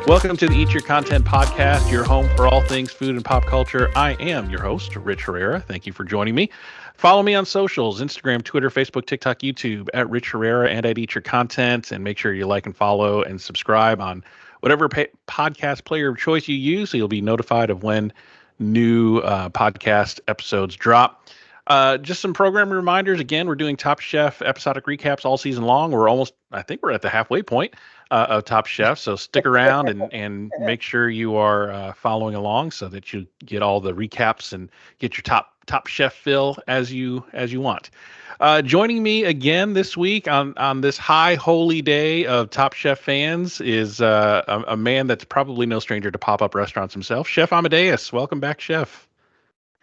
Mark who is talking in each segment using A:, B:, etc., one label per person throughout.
A: Welcome to the Eat Your Content podcast, your home for all things food and pop culture. I am your host, Rich Herrera. Thank you for joining me. Follow me on socials, Instagram, Twitter, Facebook, TikTok, YouTube, at Rich Herrera and at Eat Your Content. And make sure you like and follow and subscribe on whatever podcast player of choice you use, so you'll be notified of when new podcast episodes drop. Just some programming reminders. Again, we're doing Top Chef episodic recaps all season long. I think we're at the halfway point of Top Chef. So stick around and make sure you are following along so that you get all the recaps and get your Top Chef fill as you want. Joining me again this week on this high holy day of Top Chef fans is a man that's probably no stranger to pop-up restaurants himself, Chef Amadeus. Welcome back, Chef.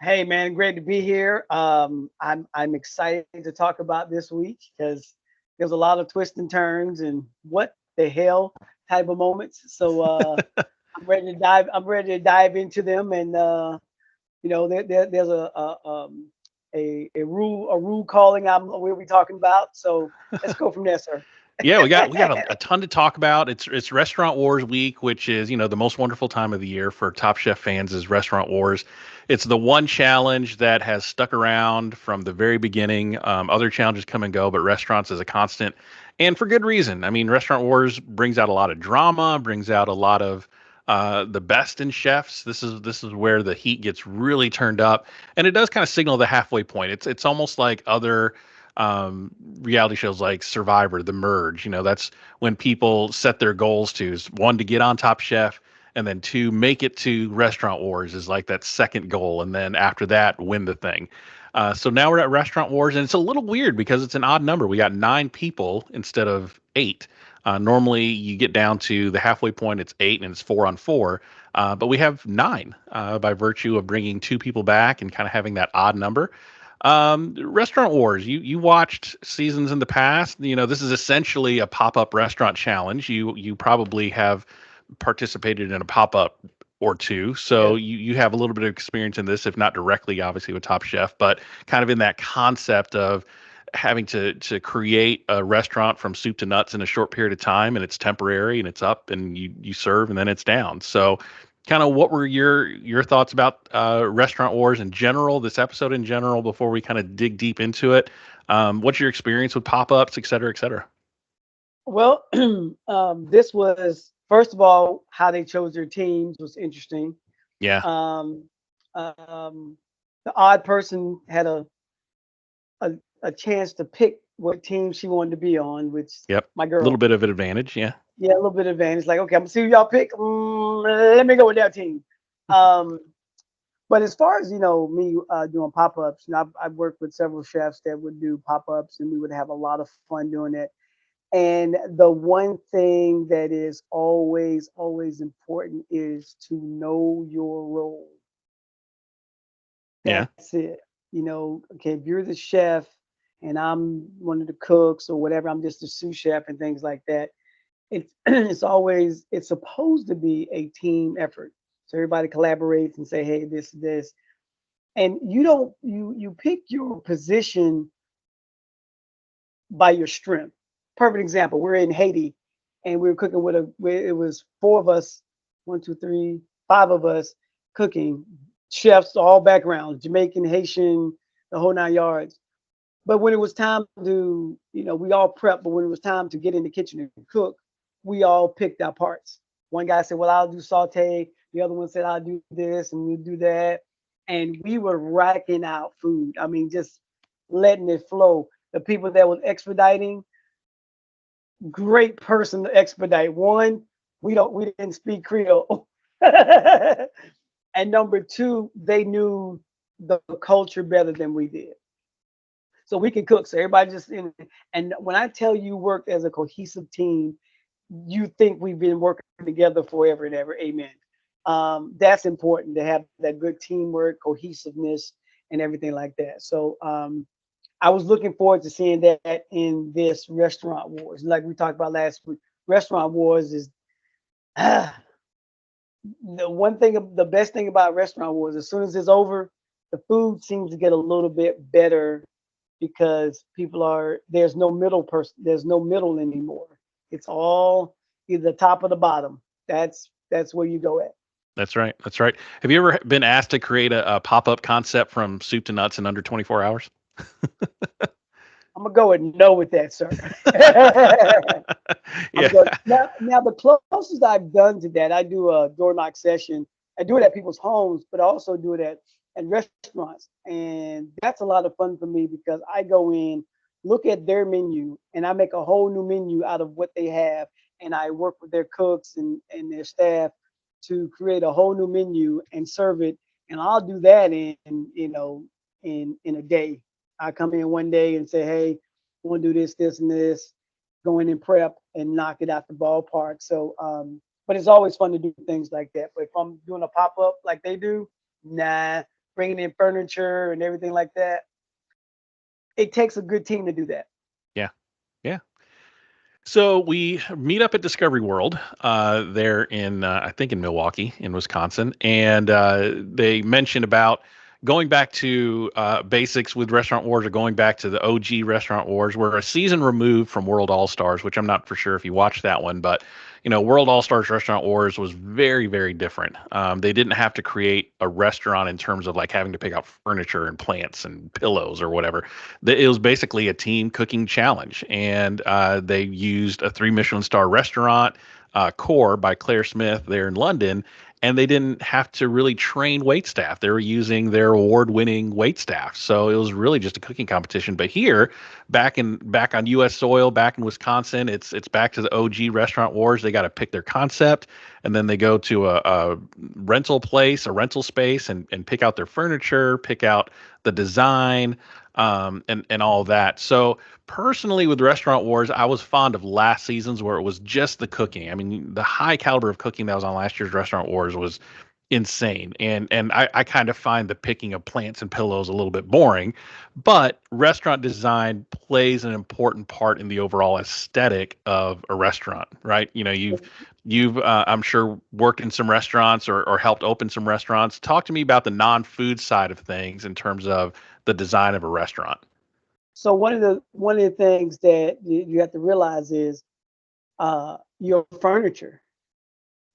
B: Hey man, great to be here. I'm excited to talk about this week because there's a lot of twists and turns and what the hell type of moments. So I'm ready to dive. I'm ready to dive into them, and there's a rule calling. We'll be talking about. So let's go from there, sir.
A: Yeah, we got a ton to talk about. It's Restaurant Wars week, which is, the most wonderful time of the year for Top Chef fans is Restaurant Wars. It's the one challenge that has stuck around from the very beginning. Other challenges come and go, but restaurants is a constant, and for good reason. I mean, Restaurant Wars brings out a lot of drama, brings out a lot of the best in chefs. This is where the heat gets really turned up, and it does kind of signal the halfway point. It's almost like other reality shows like Survivor, The Merge. That's when people set their goals to is one, to get on Top Chef, and then two, make it to Restaurant Wars is like that second goal, and then after that, win the thing. So now we're at Restaurant Wars, and it's a little weird because it's an odd number. We got 9 people instead of 8. Normally, you get down to the halfway point, it's 8, and it's 4 on 4. But we have 9 by virtue of bringing 2 people back and kind of having that odd number. Restaurant Wars, you watched seasons in the past. This is essentially a pop-up restaurant challenge. You probably have participated in a pop-up or two, so you have a little bit of experience in this, if not directly, obviously, with Top Chef, but kind of in that concept of having to create a restaurant from soup to nuts in a short period of time, and it's temporary and it's up and you serve and then it's down. So kind of what were your thoughts about Restaurant Wars in general, this episode in general, before we kind of dig deep into it? What's your experience with pop-ups, et cetera, et cetera?
B: Well, this was first of all how they chose their teams was interesting.
A: Yeah.
B: The odd person had a chance to pick what team she wanted to be on, which
A: Yep.
B: my girl.
A: A little bit of an advantage, yeah.
B: Yeah, a little bit of advantage. Like, okay, I'm gonna see who y'all pick. Let me go with that team. But as far as me doing pop-ups, I've worked with several chefs that would do pop-ups, and we would have a lot of fun doing it. And the one thing that is always, always important is to know your role.
A: Yeah.
B: That's it. Okay, if you're the chef and I'm one of the cooks or whatever, I'm just a sous chef and things like that. It's it's supposed to be a team effort. So everybody collaborates and say, hey, this. And you pick your position by your strength. Perfect example. We're in Haiti and we were cooking it was 4 of us, 1, 2, 3, 5 of us cooking, chefs, all backgrounds, Jamaican, Haitian, the whole 9 yards. But when it was time to, we all prepped, but when it was time to get in the kitchen and cook, we all picked our parts. One guy said, well, I'll do saute. The other one said, I'll do this and we'll do that. And we were racking out food. I mean, just letting it flow. The people that was expediting, great person to expedite. One, we didn't speak Creole. And number 2, they knew the culture better than we did. So we can cook. So everybody just and when I tell you worked as a cohesive team, you think we've been working together forever and ever. Amen. That's important to have that good teamwork, cohesiveness, and everything like that. So I was looking forward to seeing that in this Restaurant Wars. Like we talked about last week, Restaurant Wars is the best thing about Restaurant Wars. As soon as it's over, the food seems to get a little bit better because there's no middle anymore. It's all either the top or the bottom. That's that's where you go at.
A: That's right. That's right. Have you ever been asked to create a pop-up concept from soup to nuts in under 24 hours?
B: I'm gonna go with no with that, sir. I'm
A: Yeah.
B: going now. The closest I've done to that, I do a door knock session. I do it at people's homes, but I also do it at restaurants, and that's a lot of fun for me because I go in, look at their menu, and I make a whole new menu out of what they have, and I work with their cooks and their staff to create a whole new menu and serve it. And I'll do that in a day. I come in one day and say, hey, I want to do this, this, and this, go in and prep and knock it out the ballpark. So, but it's always fun to do things like that. But if I'm doing a pop up like they do, nah, bringing in furniture and everything like that, it takes a good team to do that.
A: Yeah. Yeah. So we meet up at Discovery World there in, I think, in Milwaukee, in Wisconsin, and they mentioned about going back to basics with Restaurant Wars, or going back to the OG Restaurant Wars. We're a season removed from World All Stars, which I'm not for sure if you watched that one, but World All Stars Restaurant Wars was very, very different. They didn't have to create a restaurant in terms of like having to pick out furniture and plants and pillows or whatever. It was basically a team cooking challenge, and they used a 3 Michelin star restaurant, Core by Claire Smith there in London, and they didn't have to really train wait staff. They were using their award-winning wait staff, so it was really just a cooking competition. But here, back on U.S. soil, back in Wisconsin, it's back to the OG Restaurant Wars. They got to pick their concept, and then they go to a rental place, a rental space, and pick out their furniture, pick out the design, and all of that. So personally, with Restaurant Wars, I was fond of last season's where it was just the cooking. I mean, the high caliber of cooking that was on last year's Restaurant Wars was insane. And I kind of find the picking of plants and pillows a little bit boring, but restaurant design plays an important part in the overall aesthetic of a restaurant, right? You've I'm sure worked in some restaurants, or helped open some restaurants. Talk to me about the non-food side of things in terms of the design of a restaurant.
B: So one of the things that you have to realize is your furniture.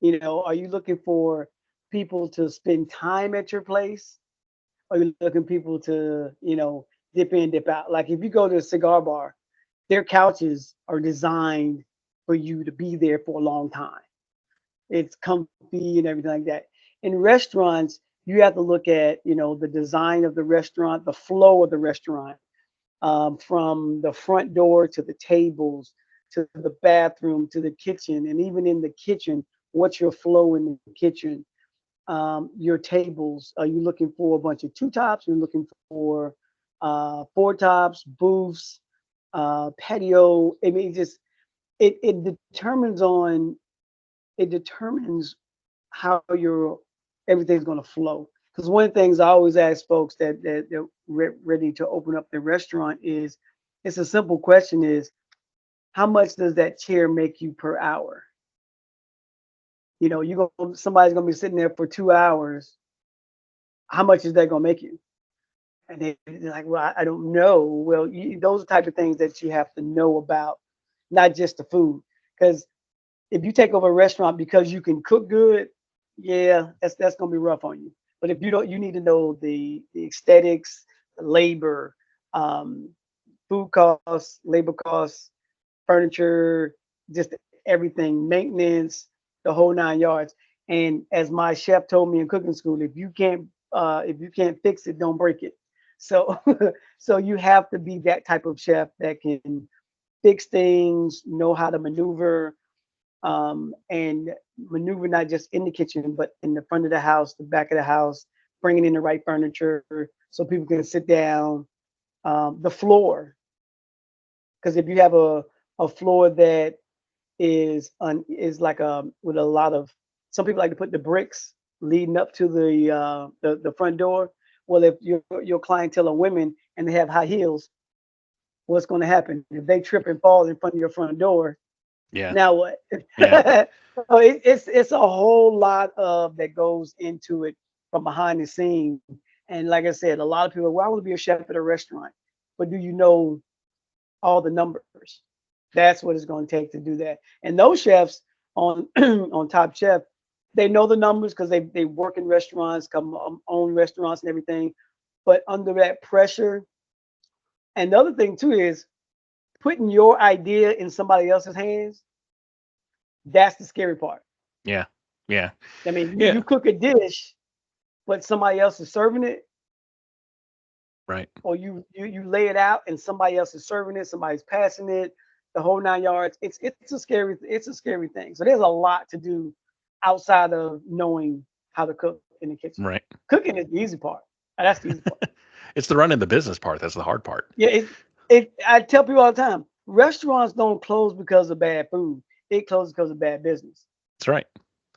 B: Are you looking for people to spend time at your place? Are you looking people to, dip in, dip out? Like if you go to a cigar bar, their couches are designed for you to be there for a long time. It's comfy and everything like that. In restaurants, you have to look at, the design of the restaurant, the flow of the restaurant, from the front door to the tables to the bathroom to the kitchen, and even in the kitchen, what's your flow in the kitchen? Your tables, are you looking for a bunch of two tops? You're looking for four tops, booths, patio. I mean, it determines how your everything's going to flow. Because one of the things I always ask folks that they're ready to open up their restaurant is, it's a simple question: is how much does that chair make you per hour? Somebody's gonna be sitting there for 2 hours. How much is that gonna make you? And they're like, well, I don't know. Well, those are the type of things that you have to know about, not just the food. Because if you take over a restaurant because you can cook good, yeah, that's gonna be rough on you. But if you don't, you need to know the aesthetics, the labor, um, food costs, labor costs, furniture, just everything, maintenance, the whole 9 yards. And as my chef told me in cooking school, if you can't fix it, don't break it. So so you have to be that type of chef that can fix things, know how to maneuver, and maneuver not just in the kitchen, but in the front of the house, the back of the house, bringing in the right furniture so people can sit down. The floor, because if you have a floor that is like with a lot of, some people like to put the bricks leading up to the front door. Well, if your clientele are women and they have high heels, what's going to happen if they trip and fall in front of your front door?
A: Yeah.
B: Now what?
A: Yeah.
B: So it's a whole lot of that goes into it from behind the scene. And like I said, a lot of people, well, I want to be a chef at a restaurant, but do you know all the numbers? That's what it's going to take to do that. And those chefs on on Top Chef, They know the numbers because they work in restaurants, come own restaurants and everything. But under that pressure, and the other thing too is putting your idea in somebody else's hands. That's the scary part.
A: Yeah. Yeah.
B: I mean,
A: Yeah.
B: you cook a dish, but somebody else is serving it,
A: Right.
B: or you lay it out and somebody else is serving it, somebody's passing it, the whole 9 yards. It's a scary thing. So there's a lot to do outside of knowing how to cook in the kitchen.
A: Right.
B: Cooking is the easy part. That's the easy part.
A: It's the running the business part that's the hard part.
B: Yeah, it I tell people all the time, restaurants don't close because of bad food. It closes because of bad business.
A: That's right.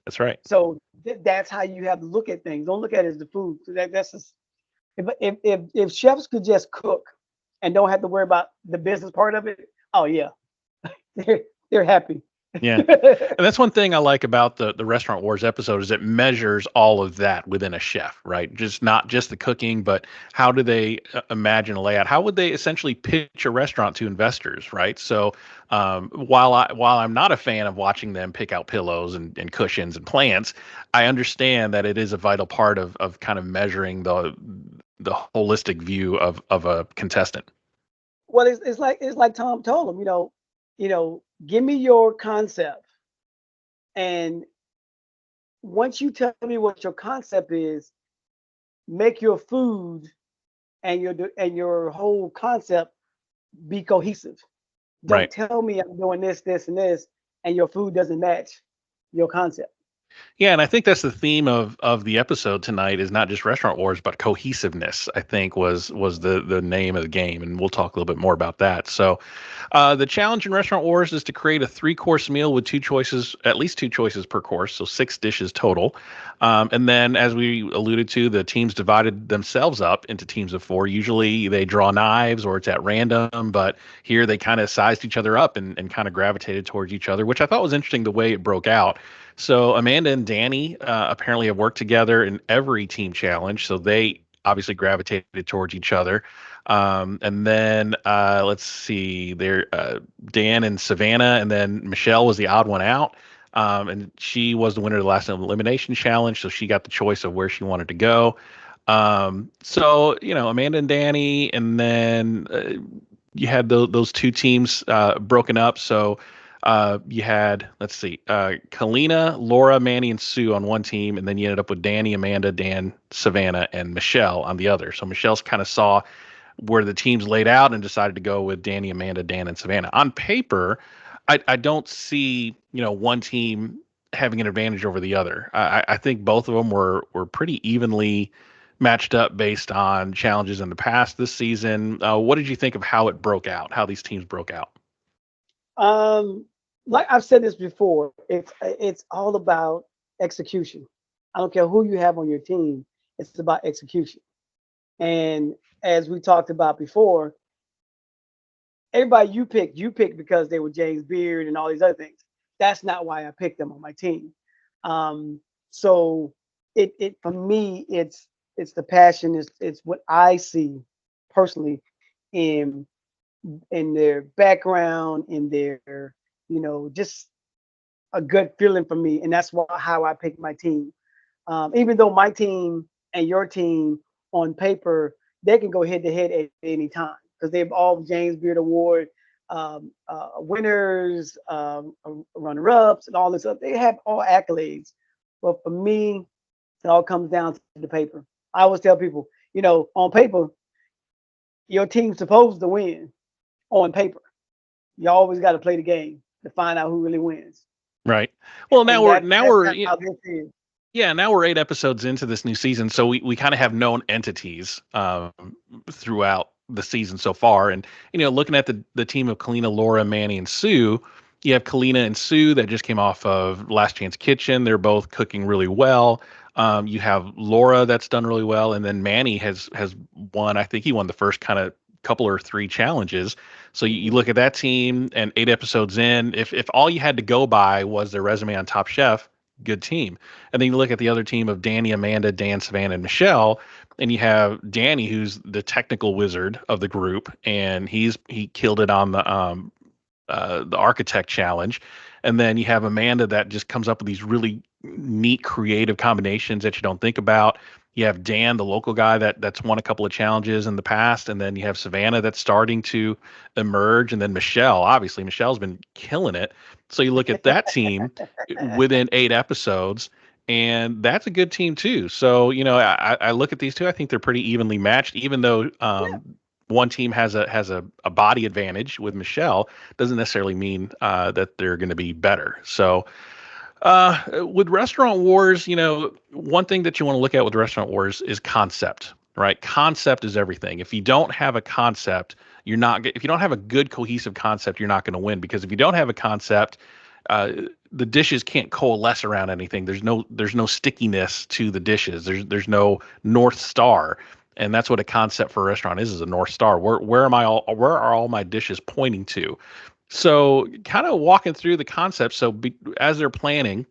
A: That's right.
B: So that's how you have to look at things. Don't look at it as the food. So that's just, if chefs could just cook and don't have to worry about the business part of it, oh yeah, they're happy.
A: Yeah. And that's one thing I like about the Restaurant Wars episode is it measures all of that within a chef, right? Just not just the cooking, but how do they imagine a layout? How would they essentially pitch a restaurant to investors, right? So while I'm not a fan of watching them pick out pillows and cushions and plants, I understand that it is a vital part of kind of measuring the holistic view of a contestant.
B: Well, it's like Tom told him, give me your concept, and once you tell me what your concept is, make your food and your whole concept be cohesive. Don't
A: Right.
B: tell me I'm doing this, this, and this, and your food doesn't match your concept.
A: Yeah, and I think that's the theme of the episode tonight is not just restaurant wars, but cohesiveness. I think was the name of the game, and we'll talk a little bit more about that. So, the challenge in restaurant wars is to create a three-course meal with two choices, at least two choices per course, so six dishes total. And then, as we alluded to, the teams divided themselves up into teams of four. Usually, they draw knives or it's at random, but here they kind of sized each other up and kind of gravitated towards each other, which I thought was interesting the way it broke out. So Amanda and Danny apparently have worked together in every team challenge, so they obviously gravitated towards each other. And then let's see, there Dan and Savannah, and then Michelle was the odd one out, and she was the winner of the last elimination challenge, so she got the choice of where she wanted to go. So Amanda and Danny, and then you had those two teams broken up. So you had, let's see, Kalina, Laura, Manny, and Sue on one team, and then you ended up with Danny, Amanda, Dan, Savannah, and Michelle on the other. So Michelle's kind of saw where the teams laid out and decided to go with Danny, Amanda, Dan, and Savannah. On paper, I don't see one team having an advantage over the other. I think both of them were pretty evenly matched up based on challenges in the past this season. What did you think of how it broke out, how these teams broke out?
B: Like I've said this before, it's all about execution. I don't care who you have on your team, it's about execution. And as we talked about before, everybody you picked because they were James Beard and all these other things. That's not why I picked them on my team. So it for me, it's the passion, it's what I see personally in their background, in their just a good feeling for me, and that's how I pick my team. Even though my team and your team on paper they can go head to head at any time because they've all James Beard Award winners, runner ups, and all this stuff. They have all accolades, but for me, it all comes down to the paper. I always tell people, on paper, your team's supposed to win. On paper, you always got to play the game to find out who really wins.
A: Right. Well, now
B: And
A: we're
B: that's how this is.
A: yeah, now we're 8 episodes into this new season, so we kind of have known entities throughout the season so far. And looking at the team of Kalina, Laura, Manny, and Sue, you have Kalina and Sue that just came off of Last Chance Kitchen. They're both cooking really well. You have Laura that's done really well, and then Manny has won. I think he won the first kind of couple or three challenges. So you look at that team, and 8 episodes in, if all you had to go by was their resume on Top Chef, good team. And then you look at the other team of Danny, Amanda, Dan, Savannah, and Michelle, and you have Danny, who's the technical wizard of the group, and he killed it on the architect challenge. And then you have Amanda that just comes up with these really neat, creative combinations that you don't think about. You have Dan, the local guy that's won a couple of challenges in the past, and then you have Savannah that's starting to emerge, and then Michelle. Obviously, Michelle's been killing it. So you look at that team within 8 episodes, and that's a good team too. So I look at these two. I think they're pretty evenly matched, even though one team has a body advantage with Michelle. Doesn't necessarily mean that they're going to be better. So with Restaurant Wars, one thing that you want to look at with Restaurant Wars is concept, right? Concept is everything. If you don't have a concept, if you don't have a good cohesive concept, you're not going to win, because if you don't have a concept, uh, the dishes can't coalesce around anything. There's no stickiness to the dishes. There's no North Star. And that's what a concept for a restaurant is a North Star. Where are all my dishes pointing to? So, kind of walking through the concept. So, as they're planning,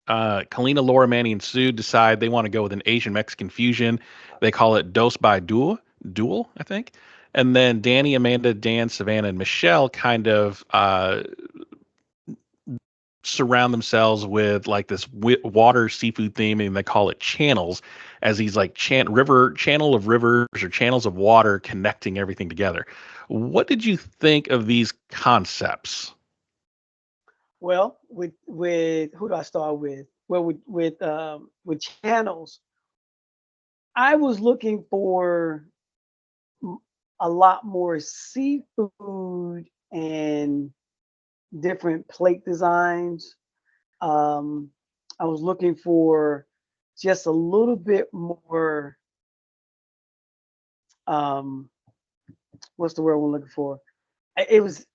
A: Kalina, Laura, Manny, and Sue decide they want to go with an Asian Mexican fusion. They call it Dos by Duel, I think. And then Danny, Amanda, Dan, Savannah, and Michelle kind of surround themselves with like this water seafood theme, and they call it channels, as these like channel of rivers or channels of water connecting everything together. What did you think of these concepts?
B: Well, with who do I start with? Well, with channels, I was looking for m- a lot more seafood and different plate designs. Um, I was looking for just a little bit more. Um, what's the word I'm looking for? It was,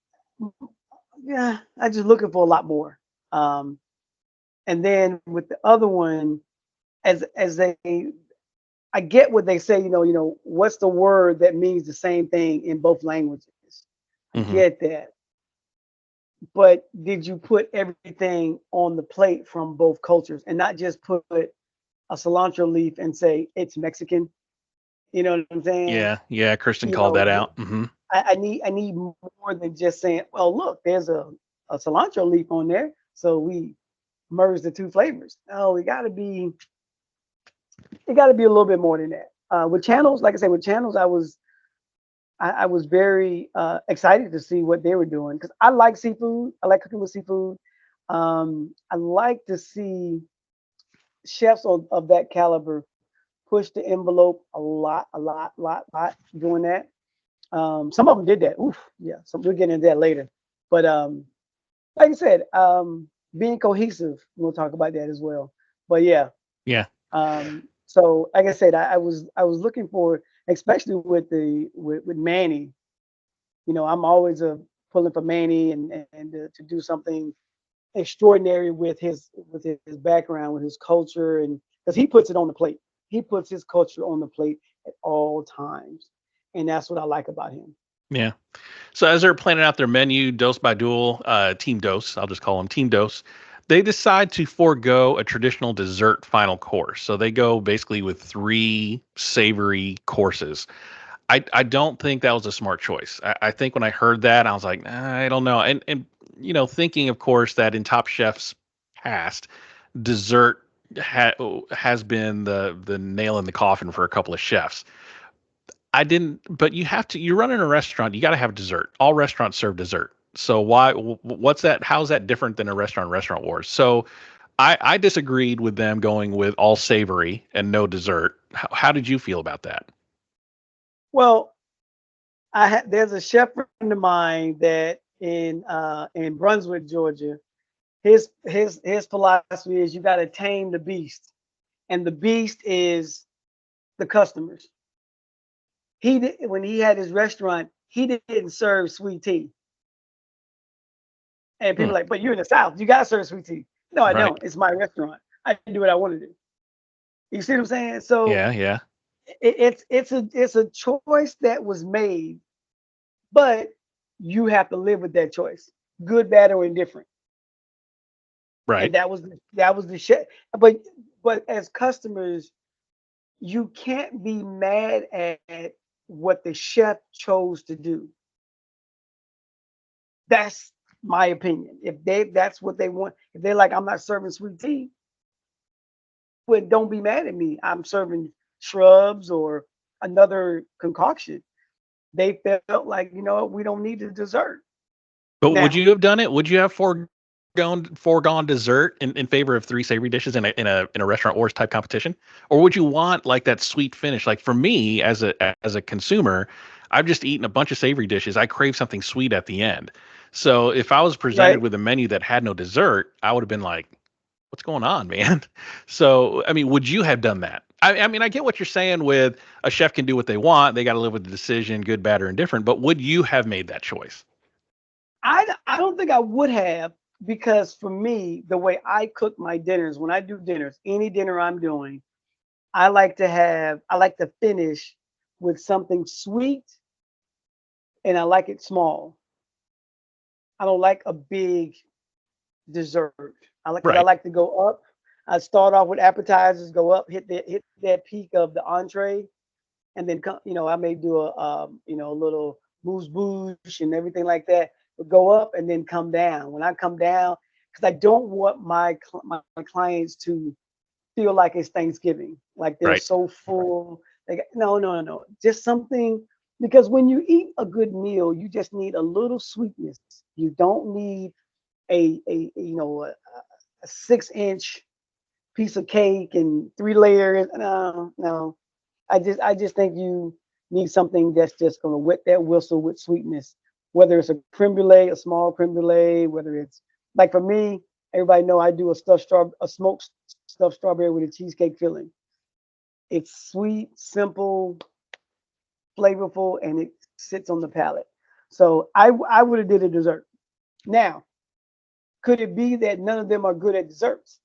B: yeah, I just looking for a lot more. Um, and then with the other one, as they, I get what they say. What's the word that means the same thing in both languages? I
A: Hmm.
B: get that. But did you put everything on the plate from both cultures and not just put a cilantro leaf and say it's Mexican? You know what I'm saying?
A: Yeah, Kristen
B: You
A: called
B: know,
A: that out. Hmm.
B: I need more than just saying, well, look, there's a cilantro leaf on there, so we merge the two flavors. No, it got to be a little bit more than that. With channels, like I said, with channels, I was very excited to see what they were doing because I like seafood. I like cooking with seafood. I like to see chefs of that caliber push the envelope a lot, a lot, lot doing that. Some of them did that. Oof, yeah. So we'll get into that later. But like I said, being cohesive, we'll talk about that as well. But yeah,
A: Yeah.
B: so like I said, I was looking for, especially with Manny. I'm always pulling for Manny and to do something extraordinary with his background, with his culture, and because he puts it on the plate. He puts his culture on the plate at all times, and that's what I like about him.
A: Yeah. So as they're planning out their menu, Dose by Duel, Team Dose, I'll just call them Team Dose, they decide to forego a traditional dessert final course. So they go basically with three savory courses. I don't think that was a smart choice. I think when I heard that, I was like, I don't know. And thinking, of course, that in Top Chef's past, dessert has been the nail in the coffin for a couple of chefs. I didn't, but you're running a restaurant, you got to have dessert. All restaurants serve dessert. So what's that? How's that different than a restaurant wars? So I disagreed with them going with all savory and no dessert. How did you feel about that?
B: Well, there's a chef friend of mine that in Brunswick, Georgia. His philosophy is you got to tame the beast, and the beast is the customers. When he had his restaurant, he didn't serve sweet tea, and
A: Hmm,
B: people are like, but you're in the South, you got to serve sweet tea. No, I
A: right.
B: don't. It's my restaurant. I can do what I want to do. You see what I'm saying? So
A: Yeah, yeah.
B: it's a choice that was made, but you have to live with that choice, good, bad, or indifferent. And
A: Right.
B: that was the shit. But as customers, you can't be mad at what the chef chose to do. That's my opinion. If that's what they want, if they're like, I'm not serving sweet tea, would don't be mad at me. I'm serving shrubs or another concoction. They felt like, we don't need the dessert.
A: But would
B: Now,
A: you have done it? Would you have foregone dessert in favor of three savory dishes in a restaurant wars type competition? Or would you want like that sweet finish? Like for me as a consumer, I've just eaten a bunch of savory dishes. I crave something sweet at the end. So if I was presented
B: right?
A: with a menu that had no dessert, I would have been like, what's going on, man? So, I mean, would you have done that? I mean, I get what you're saying with a chef can do what they want. They got to live with the decision, good, bad, or indifferent. But would you have made that choice?
B: I don't think I would have, because for me, the way I cook my dinners, when I do dinners, any dinner I'm doing, I like to finish with something sweet, and I like it small. I don't like a big dessert. I
A: Right.
B: like to go up. I start off with appetizers, go up, hit that peak of the entree, and then come, I may do a little booze bouche and everything like that. But go up and then come down. When I come down, because I don't want my clients to feel like it's Thanksgiving, like they're
A: Right.
B: so full. Like, no, no, no, no. Just something, because when you eat a good meal, you just need a little sweetness. You don't need a 6-inch piece of cake and 3 layers. No, no. I just think you need something that's just gonna wet that whistle with sweetness. Whether it's a creme brulee, a small creme brulee, whether it's like for me, everybody know I do a smoked stuffed strawberry with a cheesecake filling. It's sweet, simple, flavorful, and it sits on the palate. So I would have did a dessert. Now, could it be that none of them are good at desserts?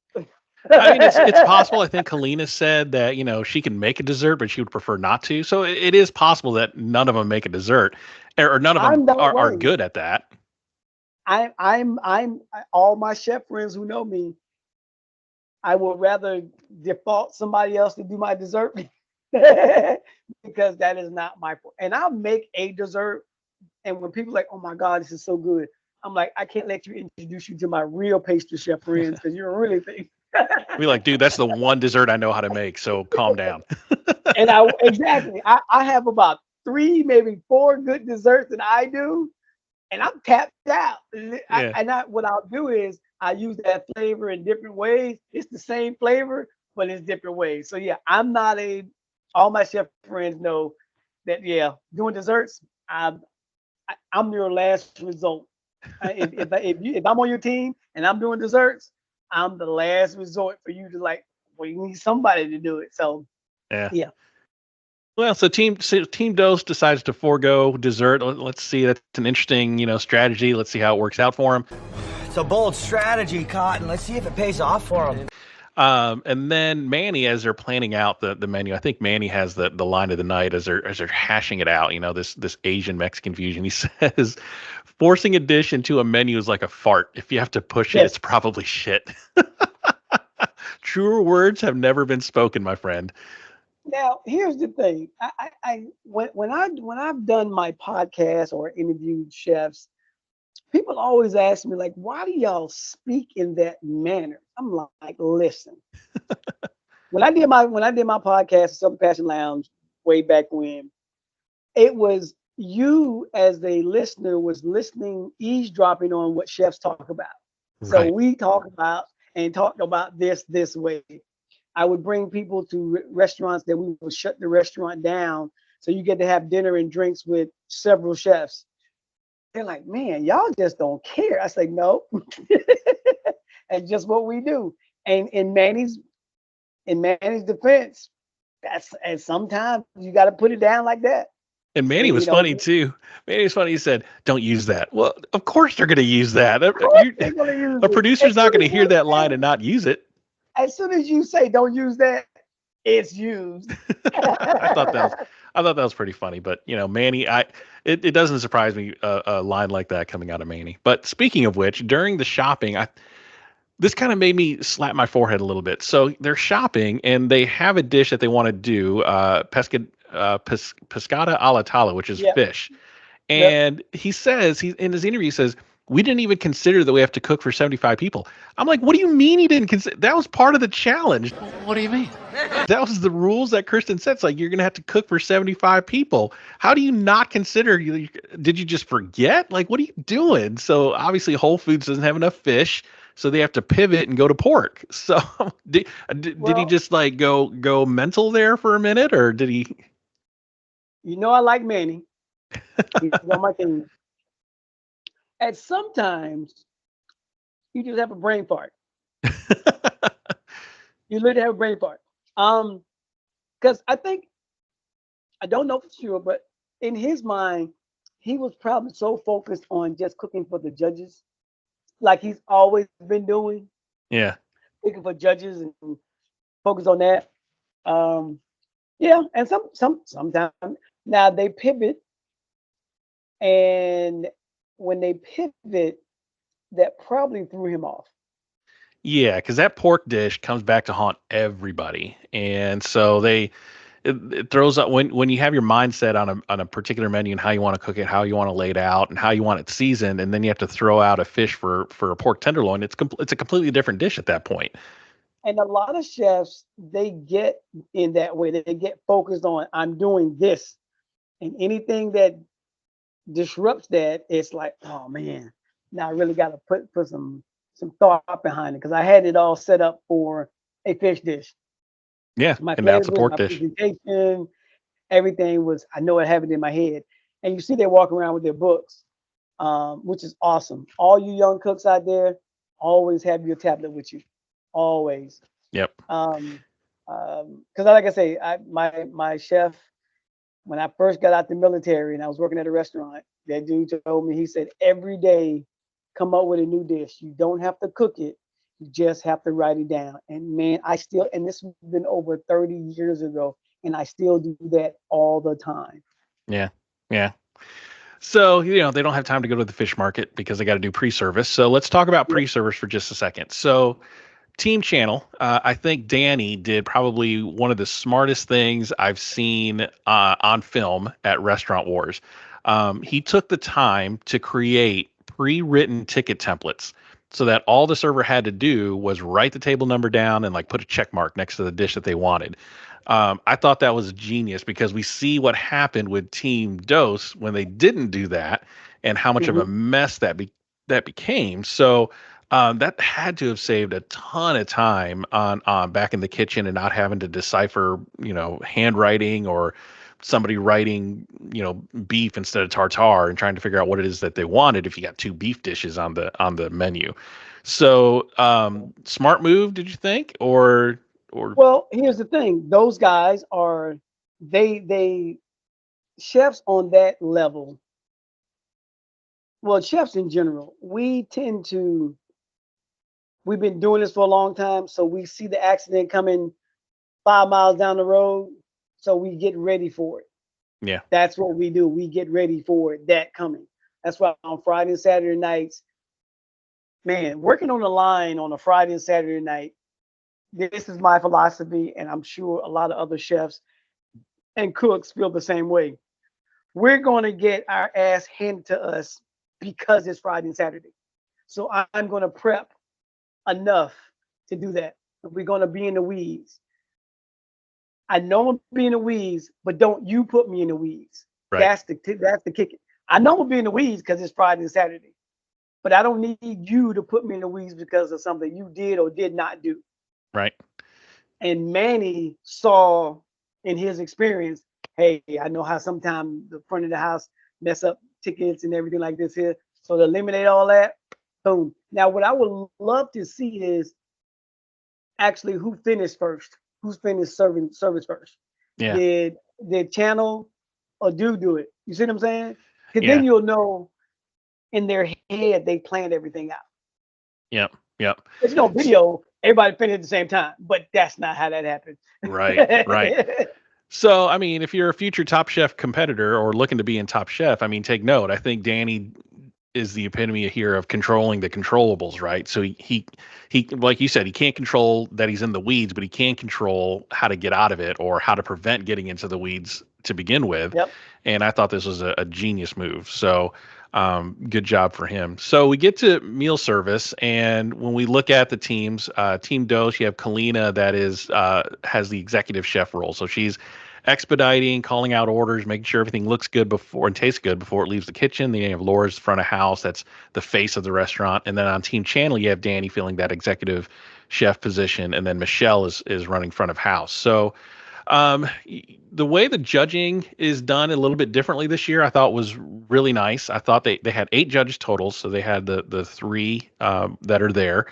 A: I mean, it's possible. I think Kalina said that she can make a dessert, but she would prefer not to. So it is possible that none of them make a dessert, or none of them
B: I'm that
A: are
B: way.
A: good at that.
B: All my chef friends who know me, I would rather default somebody else to do my dessert because that is not my and I'll make a dessert, and when people are like, oh my God, this is so good, I'm like, I can't let you introduce you to my real pastry chef friends because you're really think.
A: Be like, dude, that's the one dessert I know how to make. So calm down.
B: And I exactly, I have about 3, maybe 4 good desserts that I do, and I'm tapped out.
A: Yeah.
B: What I'll do is I use that flavor in different ways. It's the same flavor, but it's different ways. So yeah, I'm not a. All my chef friends know that. Yeah, doing desserts, I'm your last result. If I'm on your team and I'm doing desserts, I'm the last resort for you to like. Well, you need somebody to do it. So
A: Yeah.
B: yeah.
A: Well, so Team Dose decides to forego dessert. Let's see. That's an interesting, strategy. Let's see how it works out for him.
C: It's a bold strategy, Cotton. Let's see if it pays off for him.
A: And then Manny, as they're planning out the menu, I think Manny has the line of the night as they're hashing it out. This Asian Mexican fusion. He says, forcing a dish into a menu is like a fart. If you have to push it,
B: Yes.
A: it's probably shit. Truer words have never been spoken, my friend.
B: Now, here's the thing. When I've done my podcast or interviewed chefs, people always ask me like, "Why do y'all speak in that manner?" I'm like, "Listen, when I did my podcast, Southern Passion Lounge, way back when, it was you as a listener was listening, eavesdropping on what chefs talk about. So
A: Right.
B: we talked about this way. I would bring people to restaurants that we would shut the restaurant down. So you get to have dinner and drinks with several chefs. They're like, man, y'all just don't care. I say, no, that's just what we do. And in Manny's defense, and sometimes you got to put it down like that.
A: And
B: And
A: Manny was funny too. Manny was funny. He said, "Don't use that." Well, of course they're going to use that.
B: of course they're gonna use
A: A
B: it.
A: producer's not going to hear that line and not use it.
B: As soon as you say don't use that, it's used.
A: I thought that was I thought that was pretty funny. But Manny, it doesn't surprise me a line like that coming out of Manny. But speaking of which, during the shopping, this kind of made me slap my forehead a little bit. So they're shopping and they have a dish that they want to do, pescata alla tala, which is
B: Yep.
A: fish.
B: Yep.
A: And he says, he in his interview says, we didn't even consider that we have to cook for 75 people. I'm like, what do you mean you didn't consider? That was part of the challenge.
D: What do you mean?
A: That was the rules that Kristen said. It's like, you're going to have to cook for 75 people. How do you not consider? Did you just forget? Like, what are you doing? So obviously Whole Foods doesn't have enough fish. So they have to pivot and go to pork. So did he just like go mental there for a minute, or did he?
B: I like Manny. He's on my team. And sometimes you just have a brain fart. You literally have a brain fart. Because I don't know for sure, but in his mind, he was probably so focused on just cooking for the judges, like he's always been doing.
A: Yeah.
B: Cooking for judges and focus on that. Yeah, and sometimes now they pivot, and when they pivot, that probably threw him off.
A: Yeah, because that pork dish comes back to haunt everybody, and so it throws up when you have your mindset on a particular menu and how you want to cook it, how you want to lay it out, and how you want it seasoned, and then you have to throw out a fish for a pork tenderloin. It's a completely different dish at that point.
B: And a lot of chefs, they get in that way. They get focused on, I'm doing this, and anything that disrupts that, it's like, oh man, now I really got to put some thought behind it, because I had it all set up for a fish dish.
A: Yeah,
B: My
A: and now it's a
B: flavors,
A: pork
B: my
A: dish.
B: presentation, everything was, I know I have it in my head. And you see they walk around with their books, which is awesome. All you young cooks out there, always have your tablet with you. Always.
A: Yep.
B: Because like I say, my chef, when I first got out the military and I was working at a restaurant, that dude told me, he said, every day come up with a new dish. You don't have to cook it. You just have to write it down. And man, and this has been over 30 years ago, and I still do that all the time.
A: Yeah. Yeah. So, they don't have time to go to the fish market because they got to do pre-service. So let's talk about pre-service for just a second. So Team Channel, I think Danny did probably one of the smartest things I've seen on film at Restaurant Wars. He took the time to create pre-written ticket templates so that all the server had to do was write the table number down and like put a check mark next to the dish that they wanted. I thought that was genius because we see what happened with Team Dose when they didn't do that and how much of a mess that became. So that had to have saved a ton of time on back in the kitchen and not having to decipher, handwriting or somebody writing, beef instead of tartare and trying to figure out what it is that they wanted if you got two beef dishes on the menu. So smart move, did you think? Or
B: Well, here's the thing. Those guys are they chefs on that level. Well, chefs in general, we've been doing this for a long time, so we see the accident coming 5 miles down the road, so we get ready for it.
A: Yeah.
B: That's what we do. We get ready for that coming. That's why on Friday and Saturday nights, man, working on the line on a Friday and Saturday night, this is my philosophy, and I'm sure a lot of other chefs and cooks feel the same way. We're going to get our ass handed to us because it's Friday and Saturday. So I'm going to prep enough to do that. We're going to be in the weeds. I know I'm going to be in the weeds, but don't you put me in the weeds.
A: Right.
B: That's the kick. I know I'm going to be in the weeds because it's Friday and Saturday, but I don't need you to put me in the weeds because of something you did or did not do.
A: Right.
B: And Manny saw in his experience, hey, I know how sometimes the front of the house mess up tickets and everything like this here. So to eliminate all that, boom. Now, what I would love to see is actually who finished first. Who's finished service first?
A: Yeah.
B: Did Channel or do it? You see what I'm saying? Because
A: Yeah.
B: then you'll know in their head they planned everything out.
A: Yep.
B: There's no video, everybody finished at the same time, but that's not how that happened.
A: Right. So, I mean, if you're a future Top Chef competitor or looking to be in Top Chef, I mean, take note. I think Danny is the epitome here of controlling the controllables, right? So he like you said, he can't control that he's in the weeds, but he can control how to get out of it or how to prevent getting into the weeds to begin with.
B: Yep.
A: And I thought this was a genius move. So Good job for him. So we get to meal service, and when we look at the teams, Team Dose, you have Kalina that is has the executive chef role. So she's expediting, calling out orders, making sure everything looks good before and tastes good before it leaves the kitchen. Then you have Laura's front of house, that's the face of the restaurant. And then on Team Channel, you have Danny filling that executive chef position, and then Michelle is running front of house. So the way the judging is done a little bit differently this year, I thought was really nice. I thought they had 8 judges total, so they had the 3 that are there,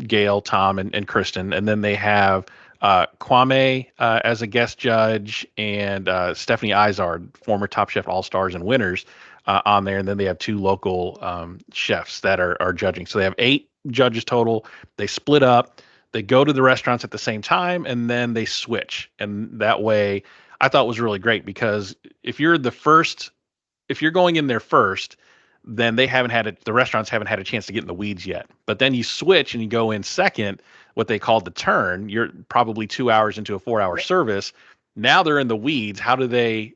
A: Gail, Tom, and Kristen, and then they have Kwame as a guest judge, and Stephanie Izard, former Top Chef All Stars and winners, on there, and then they have 2 local chefs that are judging. So they have 8 judges total. They split up. They go to the restaurants at the same time, and then they switch. And that way, I thought was really great, because if you're going in there first, then the restaurants haven't had a chance to get in the weeds yet. But then you switch and you go in second, what they call the turn. You're probably 2 hours into a 4-hour service. Now they're in the weeds. How do they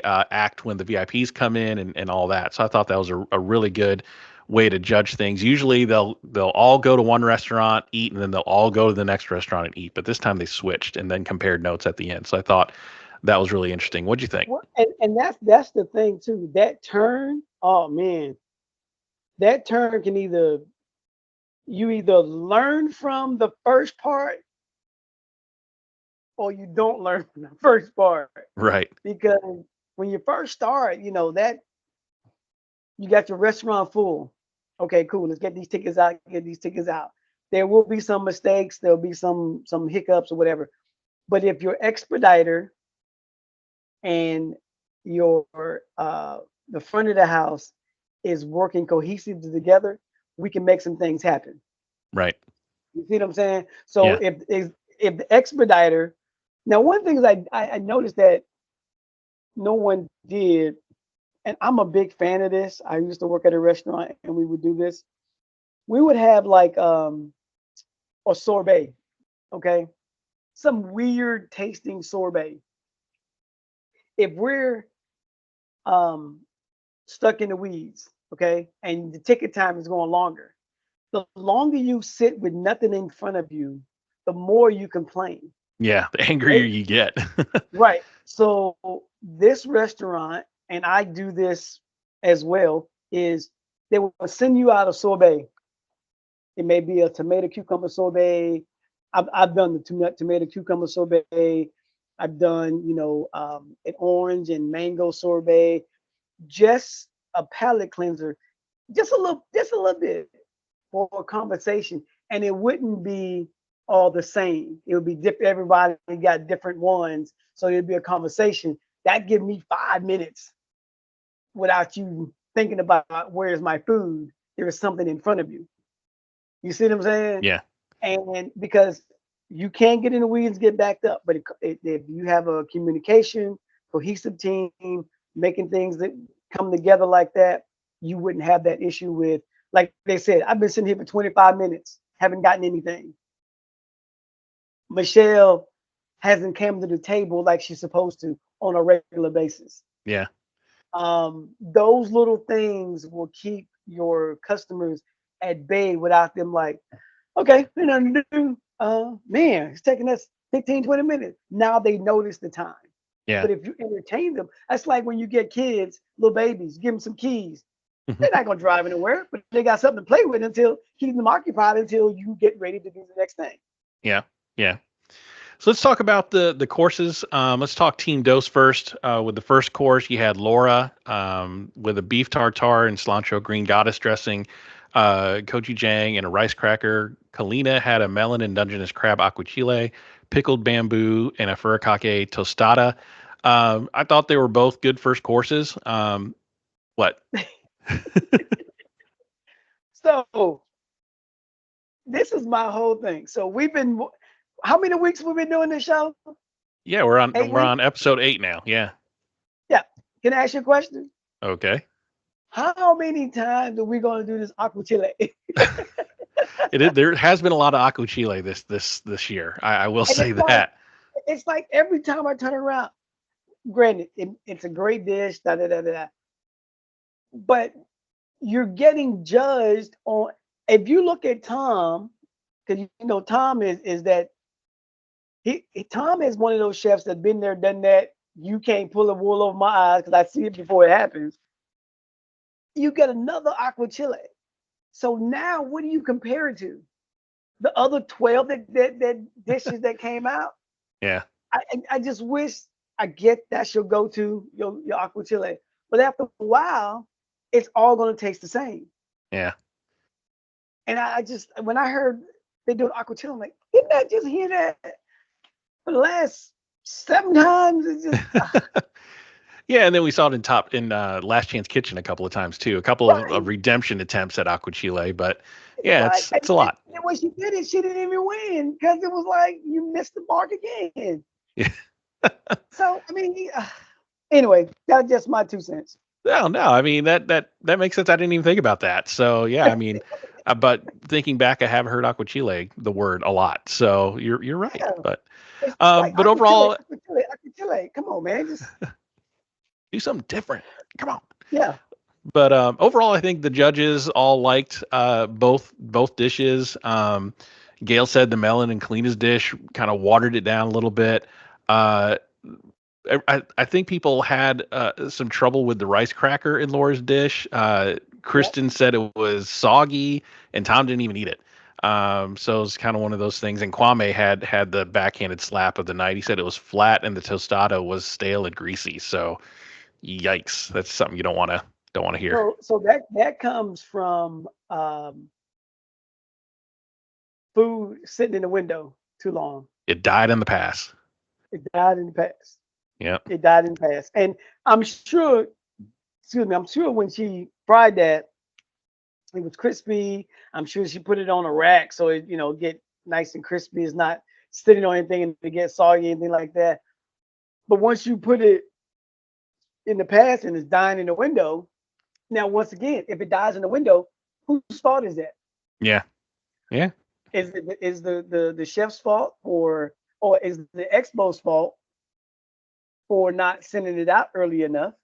A: act when the VIPs come in and all that? So I thought that was a really good way to judge things. Usually they'll all go to one restaurant, eat, and then they'll all go to the next restaurant and eat. But this time they switched and then compared notes at the end. So I thought that was really interesting. What'd you think?
B: Well, and that's the thing too. That turn, oh man, that turn can either learn from the first part or you don't learn from the first part.
A: Right.
B: Because when you first start, that you got your restaurant full. Okay, cool. Let's get these tickets out. There will be some mistakes. There'll be some hiccups or whatever. But if your expediter and your the front of the house is working cohesively together, we can make some things happen.
A: Right.
B: You see what I'm saying? So
A: Yeah.
B: if the expediter, now one thing is I noticed that no one did, and I'm a big fan of this. I used to work at a restaurant and we would do this. We would have like a sorbet, okay? Some weird tasting sorbet. If we're stuck in the weeds, okay, and the ticket time is going longer, the longer you sit with nothing in front of you, the more you complain.
A: Yeah. The angrier you get.
B: Right. So this restaurant, and I do this as well, is they will send you out a sorbet. It may be a tomato cucumber sorbet. I've done the tomato cucumber sorbet. I've done, an orange and mango sorbet. Just a palate cleanser, just a little bit for a conversation, and it wouldn't be all the same. It would be different. Everybody got different ones, so it'd be a conversation. That give me 5 minutes without you thinking about where's my food. There is something in front of you. You see what I'm saying?
A: Yeah.
B: And because you can't get in the weeds, get backed up. But if you have a communication, cohesive team, making things that come together like that, you wouldn't have that issue with, like they said, I've been sitting here for 25 minutes, haven't gotten anything. Michelle hasn't come to the table like she's supposed to on a regular basis.
A: Yeah.
B: Those little things will keep your customers at bay without them like, okay, nothing to do. Man, it's taking us 15, 20 minutes. Now they notice the time.
A: Yeah.
B: But if you entertain them, that's like when you get kids, little babies, give them some keys. They're not gonna drive anywhere, but they got something to play with until keep them occupied until you get ready to do the next thing.
A: Yeah. Yeah. So let's talk about the courses. Let's talk Team Dose first. With the first course, you had Laura with a beef tartare and cilantro green goddess dressing, gochujang and a rice cracker. Kalina had a melon and Dungeness crab aguachile, pickled bamboo, and a furikake tostada. I thought they were both good first courses. What?
B: So this is my whole thing. So how many weeks we've been doing this show?
A: Yeah, we're on
B: 8
A: on episode 8 now. Yeah.
B: Yeah. Can I ask you a question?
A: Okay.
B: How many times are we going to do this aguachile?
A: There has been a lot of aguachile this year. I will say that.
B: It's like every time I turn around, granted, it's a great dish, da da da da. but you're getting judged on. If you look at Tom, because you know Tom is that Tom is one of those chefs that's been there, done that. You can't pull the wool over my eyes because I see it before it happens. You get another aqua chile. So now what do you compare it to? The other 12 that dishes that came out?
A: Yeah.
B: I just wish. I get that's your go-to, your aqua chile. But after a while, it's all gonna taste the same.
A: Yeah.
B: And I just when I heard they doing aqua chile, I'm like, didn't I just hear that for the last 7 times? It's just
A: Yeah, and then we saw it in Last Chance Kitchen a couple of times too. A couple of
B: right.
A: redemption attempts at Aqua Chile, but yeah,
B: Right.
A: it's a lot.
B: And when she did it, she didn't even win because it was like you missed the mark again.
A: Yeah.
B: So I mean, anyway, that's just my 2 cents.
A: No. I mean that makes sense. I didn't even think about that. So yeah, I mean, but thinking back, I have heard Aqua Chile the word a lot. So you're right.
B: Yeah,
A: But
B: it's like
A: but overall,
B: aqua chile, aqua chile. Come on, man, just
A: do something different. Come on.
B: yeah.
A: But overall, I think the judges all liked both dishes. Gail said the melon and Kalina's dish kind of watered it down a little bit. Uh, I think people had some trouble with the rice cracker in Laura's dish.
B: Yep.
A: Kristen said it was soggy, and Tom didn't even eat it. So it's kind of one of those things. And Kwame had the backhanded slap of the night. He said it was flat, and the tostada was stale and greasy. So yikes, that's something you don't want to hear.
B: So that comes from food sitting in the window too long.
A: It died in the past.
B: It died in the past.
A: Yep.
B: It died in the past. And I'm sure, excuse me, I'm sure when she fried that, it was crispy. I'm sure she put it on a rack so it, get nice and crispy. It's not sitting on anything and it gets soggy, anything like that. But once you put it in the past and it's dying in the window, now once again, if it dies in the window, whose fault is that?
A: Yeah. Yeah.
B: Is the chef's fault or is the expo's fault for not sending it out early enough,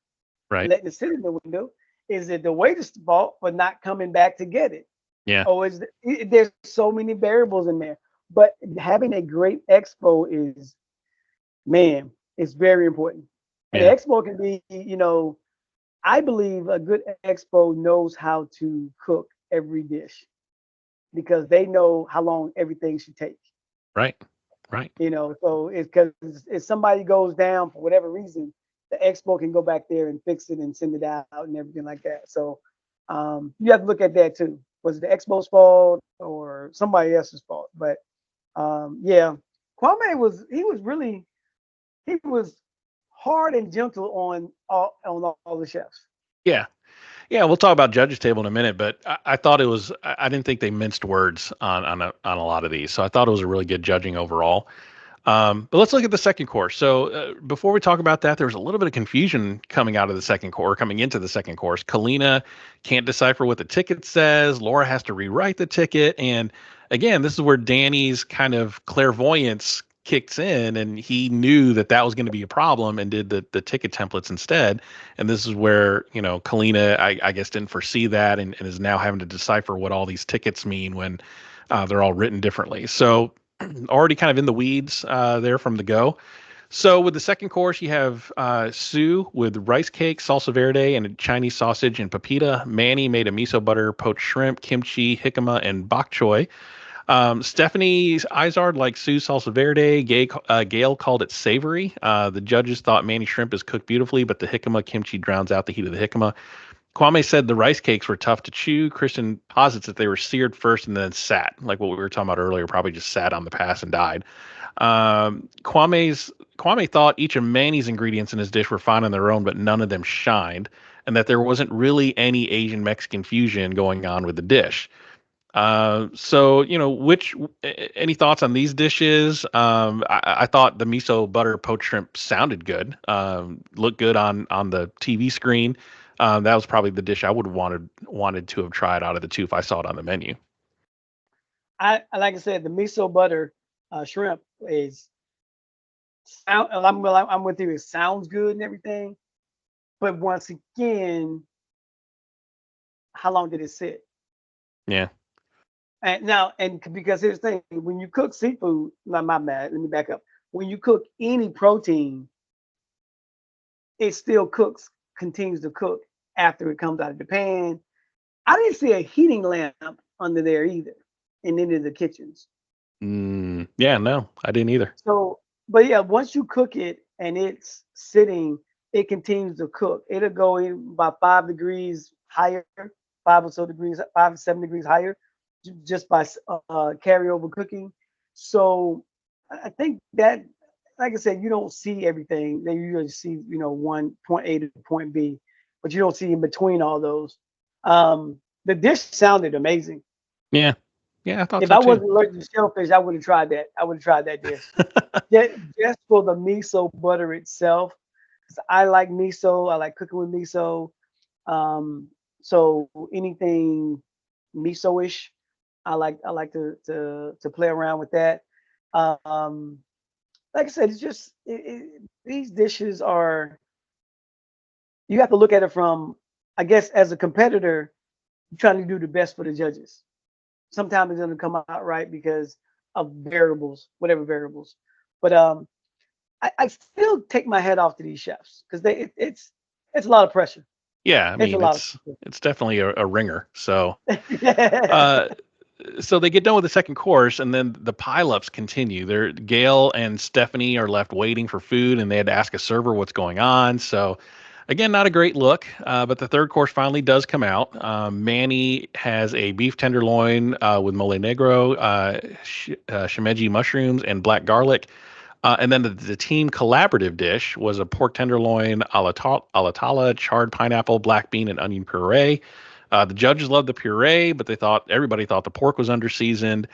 A: Right.
B: letting it sit in the window? Is it the waiter's fault for not coming back to get it?
A: Yeah.
B: Or there's so many variables in there. But having a great expo is, man, it's very important. And the
A: Yeah.
B: expo can be, I believe a good expo knows how to cook every dish because they know how long everything should take.
A: Right. Right.
B: So it's because if somebody goes down for whatever reason, the expo can go back there and fix it and send it out and everything like that. So you have to look at that too. Was it the expo's fault or somebody else's fault? But yeah, Kwame he was hard and gentle on all the chefs.
A: Yeah. Yeah, we'll talk about judges table in a minute, but I thought it was. I didn't think they minced words on a lot of these, so I thought it was a really good judging overall. But let's look at the second course. So before we talk about that, there was a little bit of confusion coming out of the second course, coming into the second course. Kalina can't decipher what the ticket says. Laura has to rewrite the ticket, and again, this is where Danny's kind of clairvoyance kicks in, and he knew that was going to be a problem and did the ticket templates instead. And this is where Kalina, I guess, didn't foresee that and is now having to decipher what all these tickets mean when they're all written differently. So already kind of in the weeds there from the go. So with the second course, you have Sue with rice cake, salsa verde, and a Chinese sausage and pepita. Manny made a miso butter poached shrimp, kimchi, jicama, and bok choy. Stephanie Izard liked Sue's salsa verde. Gail called it savory. The judges thought Manny shrimp is cooked beautifully, but the jicama kimchi drowns out the heat of the jicama. Kwame said the rice cakes were tough to chew. Kristen posits that they were seared first and then sat, like what we were talking about earlier, probably just sat on the pass and died. Kwame thought each of Manny's ingredients in his dish were fine on their own, but none of them shined, and that there wasn't really any Asian Mexican fusion going on with the dish. So any thoughts on these dishes? I thought the miso butter poached shrimp sounded good. Looked good on the TV screen. That was probably the dish I would have wanted to have tried out of the two if I saw it on the menu.
B: I like I said, the miso butter shrimp is I'm with you. It sounds good and everything, but once again, how long did it sit?
A: Yeah.
B: And now, because here's the thing, when you cook seafood, not my bad, let me back up. When you cook any protein, it still cooks, continues to cook after it comes out of the pan. I didn't see a heating lamp under there either in any of the kitchens.
A: Yeah, no, I didn't either.
B: So, but yeah, once you cook it and it's sitting, it continues to cook. It'll go in about 5 degrees higher, 5 or 7 degrees, 5 to 7 degrees higher, just by carryover cooking. So, I think that, like I said, you don't see everything. Then you usually see, one point A to point B, but you don't see in between all those. The dish sounded amazing.
A: Yeah. Yeah, I thought
B: If
A: so
B: I
A: too.
B: wasn't allergic to shellfish, I would have tried that. I would have tried that dish. Just for the miso butter itself. 'Cause I like miso. I like cooking with miso. Um, so anything miso-ish, I like to play around with that. Um, like I said, it's just these dishes are, you have to look at it from, I guess, as a competitor, you're trying to do the best for the judges. Sometimes it's going to come out right because of variables, whatever variables. But I still take my head off to these chefs because it's a lot of pressure.
A: Yeah, I
B: It's a
A: mean
B: lot
A: it's definitely a ringer. So
B: of
A: uh so they get done with the second course, and then the pileups continue. Gail and Stephanie are left waiting for food, and they had to ask a server what's going on. So again, not a great look. But the third course finally does come out. Manny has a beef tenderloin with mole negro, shimeji mushrooms, and black garlic. And then the team collaborative dish was a pork tenderloin a la tala, charred pineapple, black bean, and onion puree. The judges loved the puree, but everybody thought the pork was under seasoned.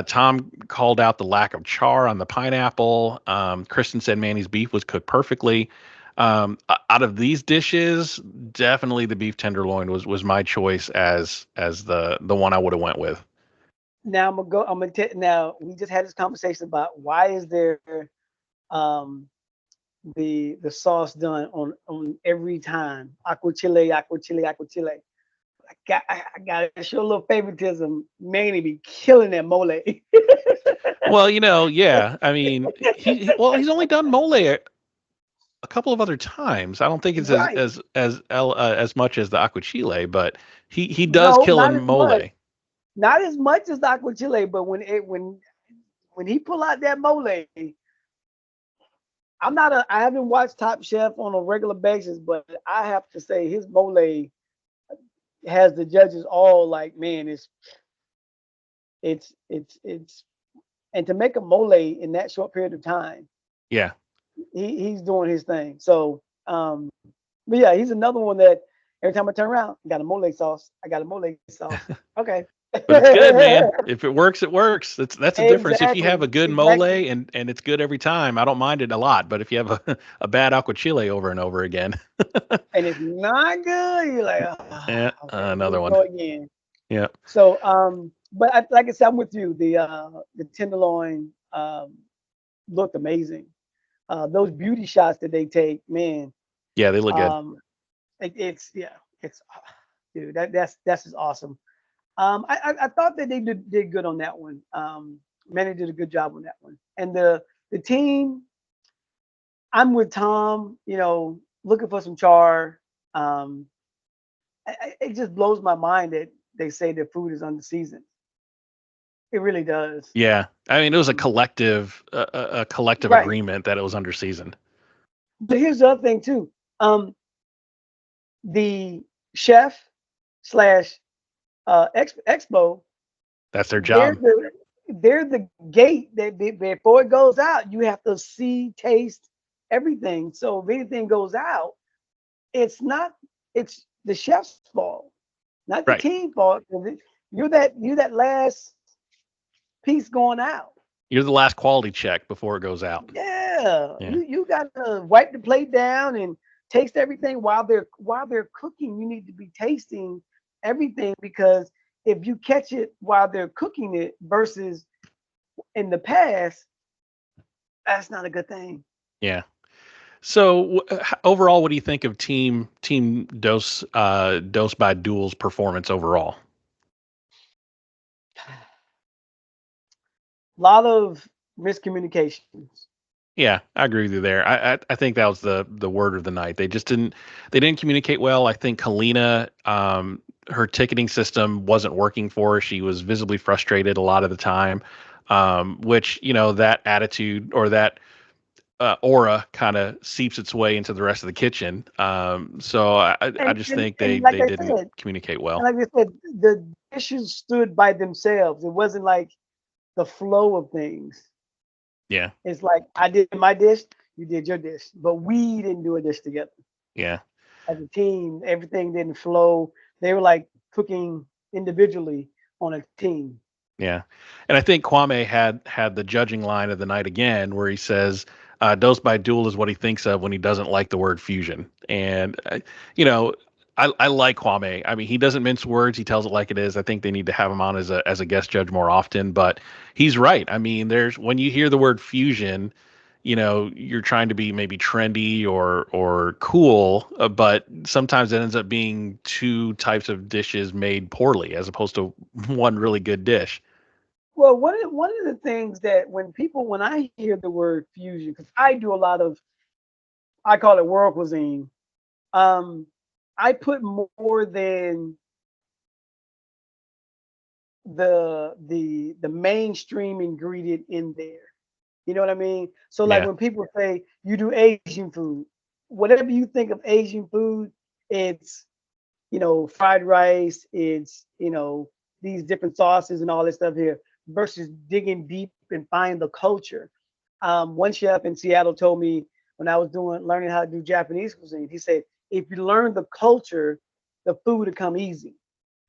A: Tom called out the lack of char on the pineapple. Kristen said Manny's beef was cooked perfectly. Out of these dishes, definitely the beef tenderloin was my choice as the one I would have went with.
B: now I'm gonna go. Now we just had this conversation about why is there um the sauce done on every time aqua chile, aqua chile, aqua chile. I got to show a little favoritism. Manny be killing that mole.
A: Well, yeah. I mean, he's only done mole a couple of other times. I don't think it's
B: Right.
A: as much as the aquachile, but he does
B: No,
A: kill
B: not
A: in
B: as much.
A: mole.
B: Not as much as the aqua chile, but when he pull out that mole, I haven't watched Top Chef on a regular basis, but I have to say his mole has the judges all like, man, it's and to make a mole in that short period of time,
A: Yeah.
B: he's doing his thing. So but yeah, he's another one that every time I turn around, I got a mole sauce. I got a mole sauce. Okay.
A: But it's good, man. If it works, it works. That's the difference. If you have a
B: Exactly.
A: good mole
B: Exactly.
A: and it's good every time, I don't mind it a lot. But if you have a bad aquachile over and over again,
B: And it's not good, you're like,
A: yeah,
B: okay, here we
A: another one.
B: go again.
A: Yeah.
B: So but like I said, I'm with you. The tenderloin looked amazing. Those beauty shots that they take, man.
A: Yeah, they look good.
B: It's dude, that's just awesome. I thought that they did good on that one. Manny did a good job on that one. And the team, I'm with Tom. Looking for some char. Um, it just blows my mind that they say their food is under seasoned. It really does.
A: Yeah. I mean, it was a
B: Um,
A: collective
B: right.
A: agreement that it was under seasoned.
B: But here's the other thing too. The chef slash expo,
A: That's their
B: they're
A: job.
B: the gate that before it goes out, you have to see, taste everything. So if anything goes out, it's not it's the chef's fault, not the
A: Right.
B: team fault. 'Cause you're that last piece going out.
A: You're the last quality check before it goes out.
B: Yeah,
A: Yeah.
B: you got to wipe the plate down and taste everything while they're cooking. You need to be tasting everything because if you catch it while they're cooking it versus in the past, that's not a good thing.
A: Yeah. So overall, what do you think of team Dose by Duel's performance overall?
B: A lot of miscommunications.
A: Yeah, I agree with you there. I think that was the word of the night. They didn't communicate well. I think Kalina, her ticketing system wasn't working for her. She was visibly frustrated a lot of the time, which that attitude or that aura kind of seeps its way into the rest of the kitchen. So I
B: And
A: just
B: and,
A: think they
B: and like
A: they
B: I
A: didn't
B: said,
A: communicate
B: and
A: well.
B: like I said, the dishes stood by themselves. It wasn't like the flow of things.
A: Yeah,
B: It's like I did my dish, you did your dish, but we didn't do a dish together
A: yeah.
B: as a team. Everything didn't flow. They were like cooking individually on a team.
A: Yeah, and I think Kwame had the judging line of the night again, where he says, "Dose by Duel is what he thinks of when he doesn't like the word fusion." And you know, I like Kwame. I mean, he doesn't mince words; he tells it like it is. I think they need to have him on as a guest judge more often. But he's right. I mean, there's when you hear the word fusion, you're trying to be maybe trendy or cool, but sometimes it ends up being two types of dishes made poorly as opposed to one really good dish.
B: Well, one of the things that when I hear the word fusion, because I do a lot of, I call it world cuisine. Um, I put more than the mainstream ingredient in there. You know what I mean? So like
A: Yeah.
B: when people say you do Asian food, whatever you think of Asian food, it's fried rice, it's these different sauces and all this stuff here, versus digging deep and find the culture. One chef in Seattle told me when I was learning how to do Japanese cuisine, he said if you learn the culture, the food will come easy.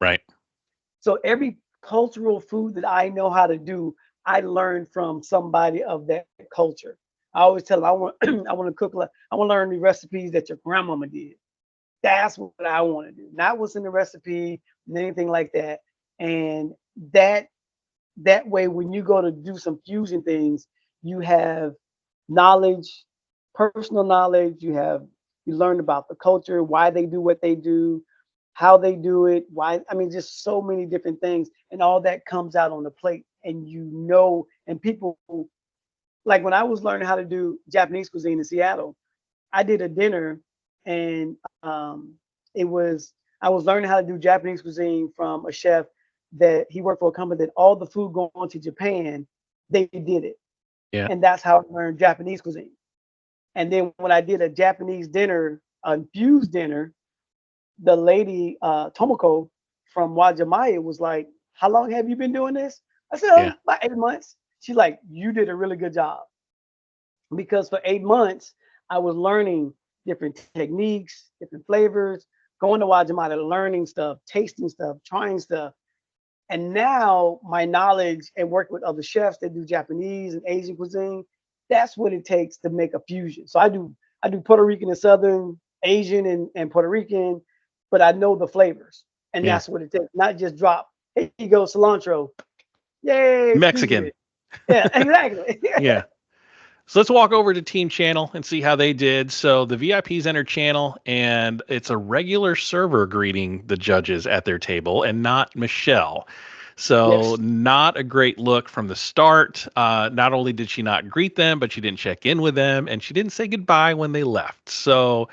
A: Right.
B: So every cultural food that I know how to do, I learned from somebody of that culture. I always tell them I want I want to cook like I want to learn the recipes that your grandmama did. That's what I want to do, not what's in the recipe, anything like that. And that that way, when you go to do some fusion things, you have knowledge, personal knowledge. You learn about the culture, why they do what they do, how they do it. Why I mean, just so many different things, and all that comes out on the plate. And and people like when I was learning how to do Japanese cuisine in Seattle, I did a dinner, and it was I was learning how to do Japanese cuisine from a chef that he worked for a company that all the food going to Japan, they did it,
A: Yeah.
B: and that's how I learned Japanese cuisine. And then when I did a Japanese dinner, a infused dinner, the lady Tomoko from Wajimaya was like, "How long have you been doing this?" I said,
A: Yeah.
B: "About 8 months." She's like, "You did a really good job." Because for 8 months I was learning different techniques, different flavors, going to Wajimata, learning stuff, tasting stuff, trying stuff. And now my knowledge and work with other chefs that do Japanese and Asian cuisine, that's what it takes to make a fusion. So I do Puerto Rican and Southern, Asian and Puerto Rican, but I know the flavors. And
A: Yeah.
B: that's what it takes. Not just drop, here you go, cilantro. Yay, fusion
A: Mexican.
B: it. Yeah, exactly.
A: Yeah. So let's walk over to Team Channel and see how they did. So the VIPs enter Channel, and it's a regular server greeting the judges at their table, and not Michelle. So
B: Yes.
A: not a great look from the start. Not only did she not greet them, but she didn't check in with them, and she didn't say goodbye when they left. So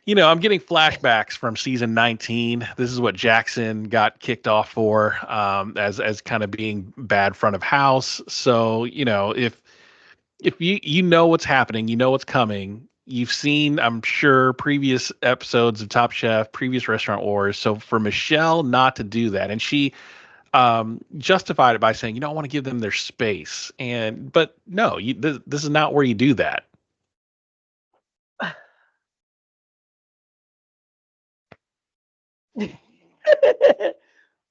A: I'm getting flashbacks from season 19. This is what Jackson got kicked off for, as kind of being bad front of house. So if you know what's happening, you know what's coming. You've seen, I'm sure, previous episodes of Top Chef, previous Restaurant Wars. So for Michelle not to do that, and she justified it by saying, I want to give them their space, but no, this is not where you do that.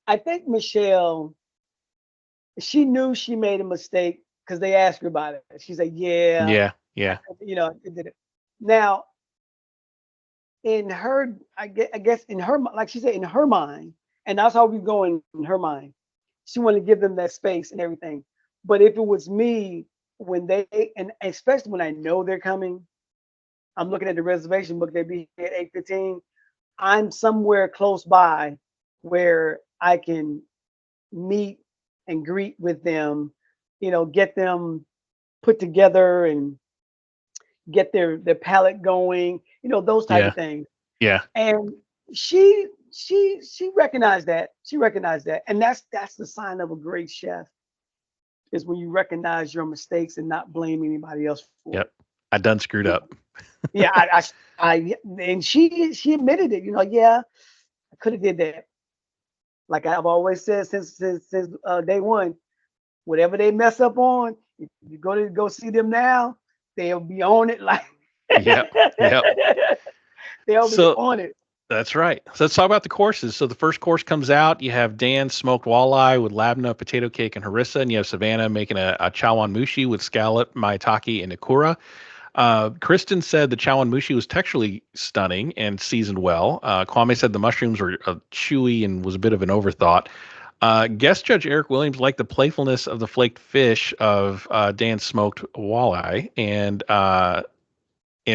B: I think Michelle, she knew she made a mistake because they asked her about it. She said, "Yeah,
A: Yeah, yeah,
B: it did it." Now, I guess in her, like she said, in her mind, and that's how we go in her mind. She wanted to give them that space and everything. But if it was me, when they, and especially when I know they're coming, I'm looking at the reservation book. They be here at 8:15. I'm somewhere close by where I can meet and greet with them, get them put together and get their palate going, those type
A: Yeah.
B: of things.
A: Yeah.
B: And she recognized that. She recognized that. And that's the sign of a great chef is when you recognize your mistakes and not blame anybody else for
A: Yep.
B: it.
A: I done screwed up.
B: Yeah, and she admitted it. Yeah, I could have did that. Like I've always said since day one, whatever they mess up on, if you go see them now, they'll be on it like
A: Yep. Yep.
B: they'll be
A: So
B: on it.
A: that's right. So let's talk about the courses. So the first course comes out. You have Dan smoked walleye with labna, potato cake, and harissa, and you have Savannah making a chawan mushi with scallop, maitake, and ikura. Kristen said the chawan mushi was texturally stunning and seasoned well. Kwame said the mushrooms were chewy and was a bit of an overthought. Guest judge Eric Williams liked the playfulness of the flaked fish of Dan's smoked walleye, and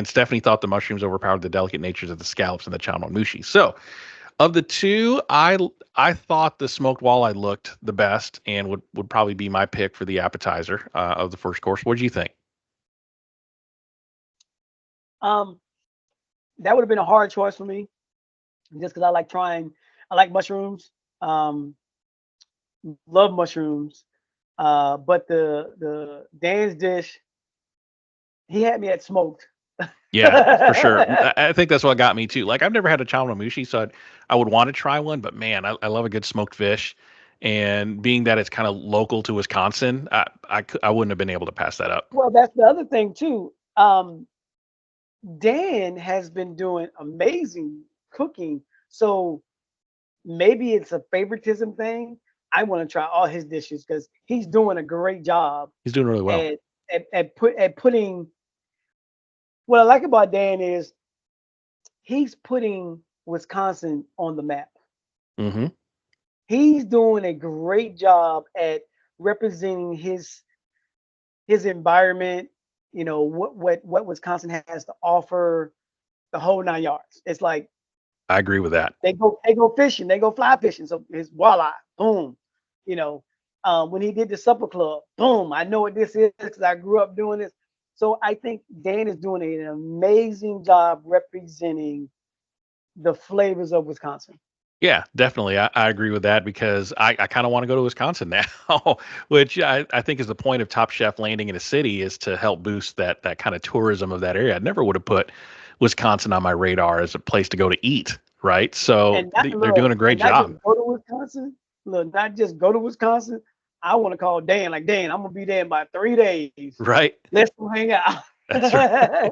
A: Stephanie thought the mushrooms overpowered the delicate natures of the scallops and the chawan mushi. So, of the two, I thought the smoked walleye looked the best and would probably be my pick for the appetizer of the first course. What do you think?
B: Um, that would have been a hard choice for me, just because I like mushrooms. Love mushrooms. But the Dan's dish, he had me at smoked.
A: Yeah, for sure. I think that's what got me too. Like I've never had a chawanmushi, so I would want to try one. But man, I love a good smoked fish, and being that it's kind of local to Wisconsin, I wouldn't have been able to pass that up.
B: Well, that's the other thing too. Dan has been doing amazing cooking, so maybe it's a favoritism thing. I want to try all his dishes because he's doing a great job
A: He's doing really well.
B: at putting. What I like about Dan is he's putting Wisconsin on the map.
A: Hmm.
B: He's doing a great job at representing his environment. What Wisconsin has to offer, the whole 9 yards. It's like
A: I agree with that.
B: they go fishing, they go fly fishing. So his walleye, boom. You know, when he did the supper club, boom. I know what this is because I grew up doing this. So I think Dan is doing an amazing job representing the flavors of Wisconsin.
A: Yeah, definitely. I agree with that because I kind of want to go to Wisconsin now, which I think is the point of Top Chef landing in a city is to help boost that kind of tourism of that area. I never would have put Wisconsin on my radar as a place to go to eat, right? So
B: And not
A: they're doing
B: look,
A: a great
B: and not
A: job,
B: just go to Wisconsin. Look, not just go to Wisconsin. I want to call Dan. Like Dan, I'm gonna be there in about 3 days.
A: right?
B: Let's go hang out.
A: That's right.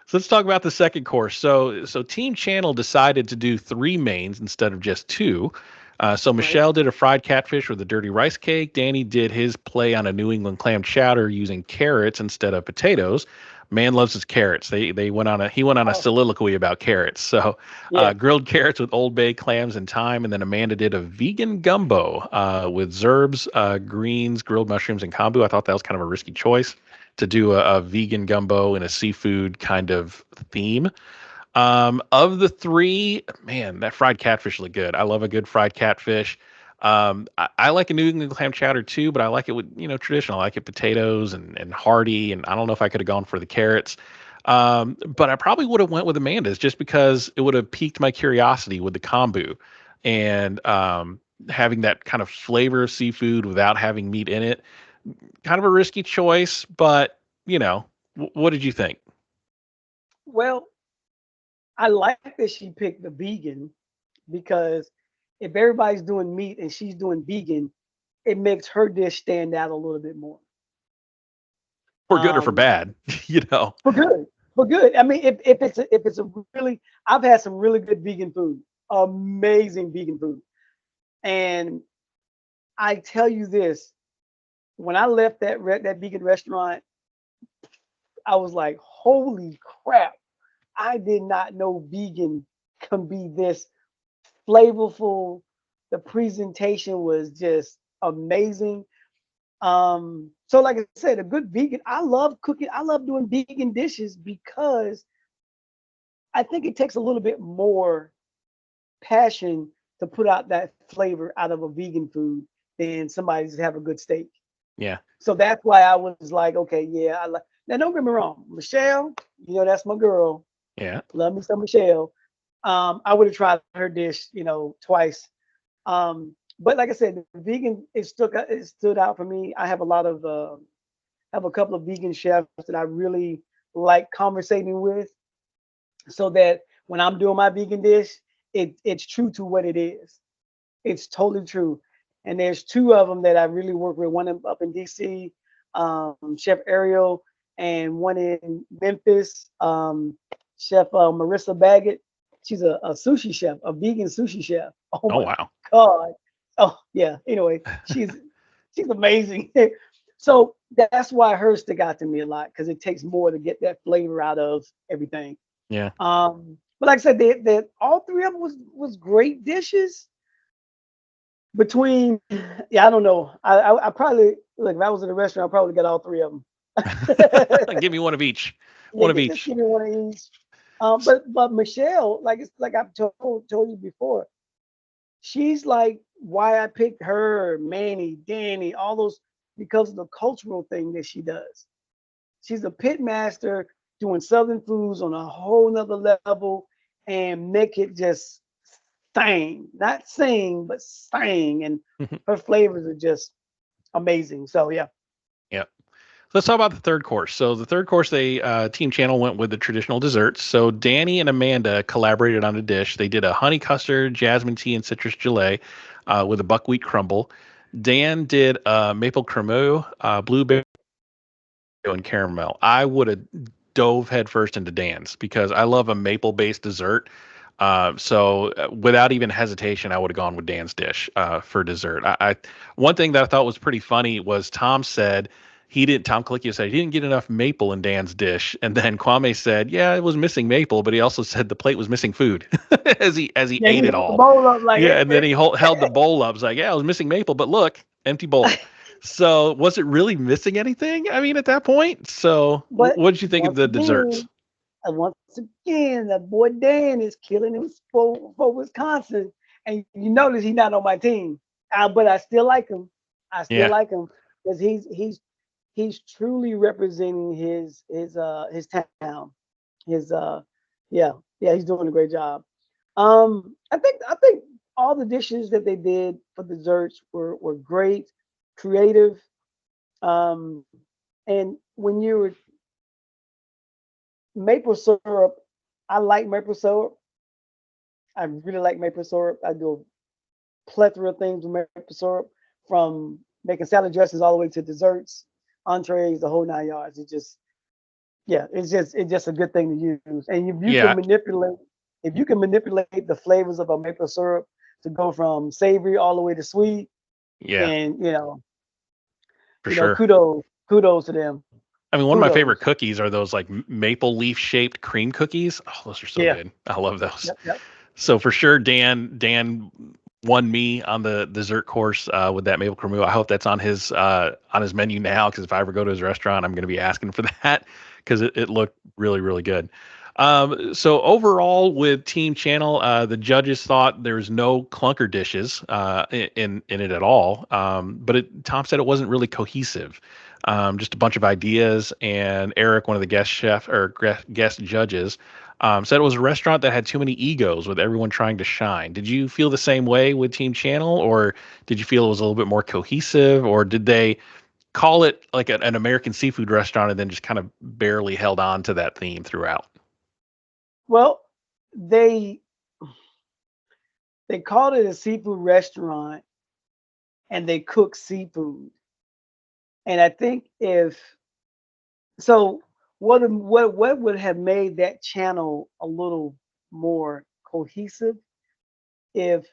A: So let's talk about the second course. So Team Channel decided to do three mains instead of just two. So
B: Right.
A: Michelle did a fried catfish with a dirty rice cake. Danny did his play on a New England clam chowder using carrots instead of potatoes. Man loves his carrots. He went on a
B: Oh,
A: soliloquy about carrots. So
B: yeah.
A: grilled carrots with Old Bay clams and thyme, and then Amanda did a vegan gumbo with zerbs, greens, grilled mushrooms, and kombu. I thought that was kind of a risky choice to do a vegan gumbo in a seafood kind of theme. Of the three, man, that fried catfish looked good. I love a good fried catfish. I like a New England clam chowder too, but I like it with, traditional. I like it potatoes and hearty, and I don't know if I could have gone for the carrots. But I probably would have went with Amanda's just because it would have piqued my curiosity with the kombu and having that kind of flavor of seafood without having meat in it. Kind of a risky choice, but what did you think?
B: Well, I like that she picked the vegan because if everybody's doing meat and she's doing vegan, it makes her dish stand out a little bit more.
A: For good or for
B: Um,
A: bad, you know.
B: for good, for good. I mean, if it's a really, I've had some really good vegan food, amazing vegan food, and I tell you this, when I left that vegan restaurant, I was like, holy crap! I did not know vegan can be this flavorful. The presentation was just amazing. So like I said, a good vegan, I love cooking. I love doing vegan dishes because I think it takes a little bit more passion to put out that flavor out of a vegan food than somebody just have a good steak.
A: Yeah.
B: So that's why I was like, okay, yeah, I like. Now don't get me wrong, Michelle, that's my girl.
A: Yeah.
B: Love me some Michelle. I would have tried her dish, twice. But like I said, the vegan it stood out for me. I have a lot of have a couple of vegan chefs that I really like conversating with, so that when I'm doing my vegan dish, it's true to what it is. It's totally true. And there's two of them that I really work with. One up in DC, Chef Ariel, and one in Memphis, Chef Marissa Baggett. She's a sushi chef, a vegan sushi chef. Oh
A: Oh
B: my
A: wow.
B: God. Oh yeah. Anyway, she's amazing. So that's why hers stick out to me a lot, because it takes more to get that flavor out of everything.
A: Yeah.
B: But like I said, they all three of them was great dishes. Between, yeah, I don't know. I probably, look, if I was in a restaurant, I probably got all three of them.
A: Give me one of each.
B: Yeah,
A: One of
B: just
A: each.
B: give me one of each. But Michelle, like it's like I've told you before, she's like why I picked her, Manny, Danny, all those, because of the cultural thing that she does. She's a pit master doing Southern foods on a whole nother level, and make it just sing, not sing, but sing. And her flavors are just amazing. So yeah.
A: Yeah. Let's talk about the third course. So the third course, they Team Channel went with the traditional desserts. So Danny and Amanda collaborated on a dish. They did a honey custard, jasmine tea, and citrus gelée with a buckwheat crumble. Dan did maple cremeux, blueberry and caramel. I would have dove headfirst into Dan's because I love a maple-based dessert. So without even hesitation, I would have gone with Dan's dish for dessert. One thing that I thought was pretty funny was Tom Colicchio said he didn't get enough maple in Dan's dish, and then Kwame said, yeah, it was missing maple, but he also said the plate was missing food as he
B: Yeah, he
A: ate it
B: held the
A: all.
B: bowl up like,
A: Yeah, and then he held the bowl up. It's like, yeah, I was missing maple, but look, empty bowl. So was it really missing anything? I mean, at that point. So
B: but
A: what did you think of
B: once
A: the desserts?
B: again, once again, that boy Dan is killing him for Wisconsin. And you notice he's not on my team. But I still like him. I still
A: Yeah,
B: like him because he's truly representing his town. His yeah, yeah, he's doing a great job. I think all the dishes that they did for desserts were great, creative. Um, and when you were maple syrup, I like maple syrup. I really like maple syrup. I do a plethora of things with maple syrup, from making salad dressings all the way to desserts, entrees, the whole nine yards. Yeah, it's just a good thing to use. And
A: yeah,
B: if you can manipulate the flavors of a maple syrup to go from savory all the way to sweet,
A: yeah,
B: then
A: for sure.
B: kudos to them.
A: I mean, one of my favorite
B: Kudos.
A: cookies are those like maple leaf shaped cream cookies. Oh, those are so
B: Yeah.
A: good. I love those.
B: Yep. Yep.
A: So for sure, Dan won me on the dessert course with that maple cremeux. I hope that's on his menu now, because if I ever go to his restaurant, I'm going to be asking for that because it looked really really good. So overall, with Team Channel, the judges thought there was no clunker dishes in it at all. But Tom said it wasn't really cohesive. Just a bunch of ideas, and Eric, one of the guest judges, said it was a restaurant that had too many egos with everyone trying to shine. Did you feel the same way with Team Channel, or did you feel it was a little bit more cohesive, or did they call it like an American seafood restaurant and then just kind of barely held on to that theme throughout?
B: Well, they they called it a seafood restaurant, and they cook seafood. And I think if so, what would have made that channel a little more cohesive if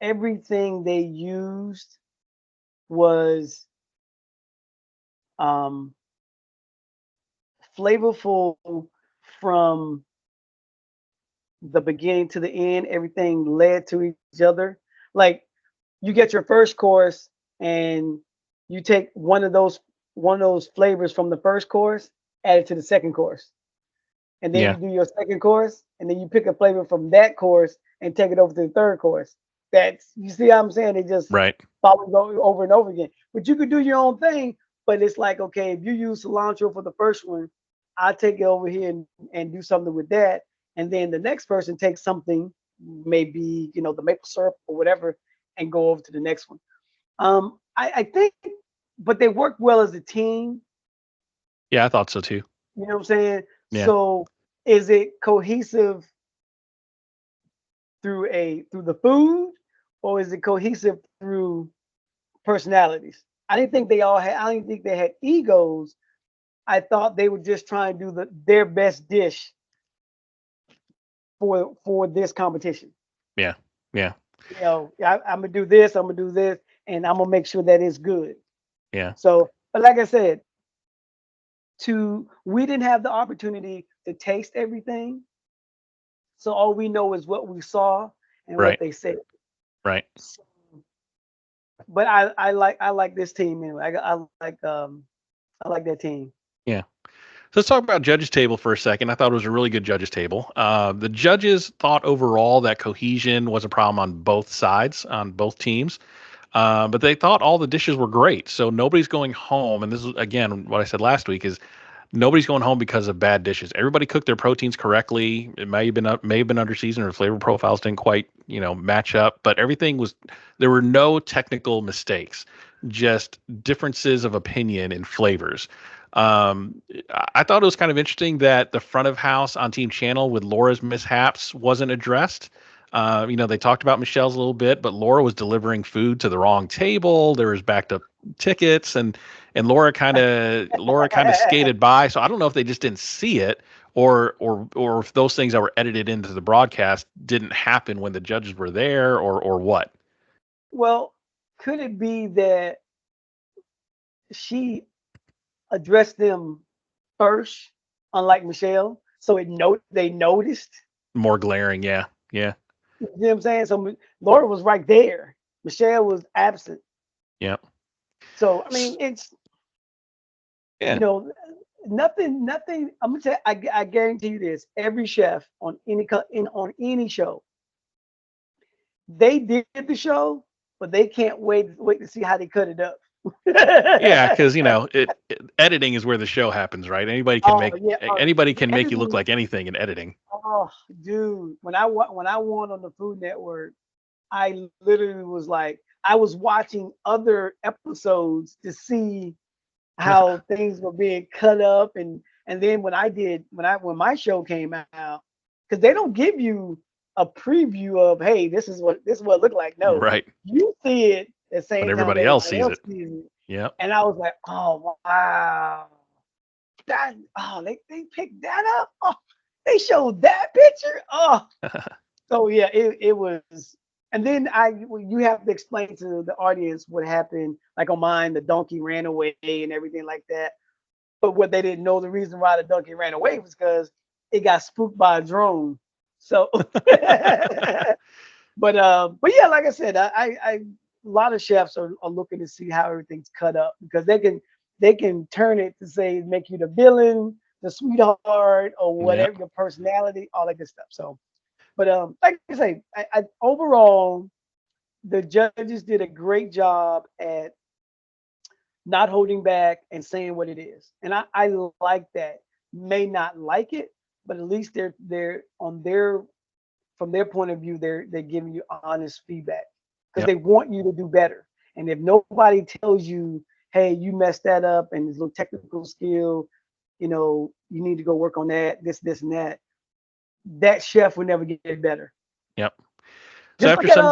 B: everything they used was um, flavorful from the beginning to the end. Everything led to each other. Like, you get your first course, and you take one of those flavors from the first course, add it to the second course, and then
A: Yeah.
B: you do your second course, and then you pick a flavor from that course and take it over to the third course. That's you see how I'm saying? It just
A: Right.
B: follows over and over again. But you could do your own thing. But it's like, okay, if you use cilantro for the first one, I take it over here and do something with that, and then the next person takes something, maybe the maple syrup or whatever, and go over to the next one. I think, but they work well as a team.
A: Yeah, I thought so too.
B: You know what I'm saying?
A: Yeah.
B: So is it cohesive through the food, or is it cohesive through personalities? I didn't think they had egos. I thought they were just trying to do their best dish for this competition.
A: Yeah. Yeah.
B: I'm gonna do this, I'm gonna do this, and I'm gonna make sure that it's good.
A: Yeah.
B: So, but like I said, we didn't have the opportunity to taste everything. So all we know is what we saw and what
A: Right.
B: they said.
A: Right.
B: So, but I like this team anyway. I like that team.
A: Yeah. So let's talk about judges table for a second. I thought it was a really good judges table. The judges thought overall that cohesion was a problem on both sides, on both teams. But they thought all the dishes were great. So nobody's going home. And this is, again, what I said last week is nobody's going home because of bad dishes. Everybody cooked their proteins correctly. It may have been under seasoned or flavor profiles didn't quite, match up, but there were no technical mistakes, just differences of opinion in flavors. I thought it was kind of interesting that the front of house on Team Channel with Laura's mishaps wasn't addressed. They talked about Michelle's a little bit, but Laura was delivering food to the wrong table. There was backed up tickets, and Laura kind of skated by. So I don't know if they just didn't see it, or if those things that were edited into the broadcast didn't happen when the judges were there, or what.
B: Well, could it be that she addressed them first, unlike Michelle? So they noticed.
A: More glaring, yeah, yeah,
B: You know what I'm saying? So Laura was right there. Michelle was absent.
A: yeah,
B: So I mean, it's
A: yeah,
B: you know, nothing. I'm gonna tell. I guarantee you this: every chef on any show, they did the show, but they can't wait to see how they cut it up.
A: yeah. Because editing is where the show happens, right? Anybody can
B: Oh
A: make
B: yeah,
A: anybody can make you look
B: editing.
A: like anything in editing.
B: Oh, dude, when I won on the Food Network, I literally was like, I was watching other episodes to see how things were being cut up, and then when my show came out, because they don't give you a preview of, hey, this is what it looked like. No,
A: Right.
B: you see it the
A: When
B: same time
A: everybody else
B: everybody
A: sees
B: else
A: it.
B: sees it,
A: Yeah.
B: and I was like, oh wow, they picked that up. Oh, they showed that picture. Oh, so yeah, it was. And then you have to explain to the audience what happened. Like on mine, the donkey ran away and everything like that. But what they didn't know, the reason why the donkey ran away was because it got spooked by a drone. So, but yeah, like I said, a lot of chefs are looking to see how everything's cut up because they can turn it to say make you the villain, the sweetheart, or
A: Yeah.
B: whatever your personality, all that good stuff. So, but like I say, overall the judges did a great job at not holding back and saying what it is, and I like that. May not like it, but at least they're on their from their point of view, they're giving you honest feedback because
A: Yep.
B: they want you to do better. And if nobody tells you, hey, you messed that up and there's a little technical skill, you need to go work on that, this, and that, that chef will never get better.
A: Yep. So
B: Just
A: after
B: look at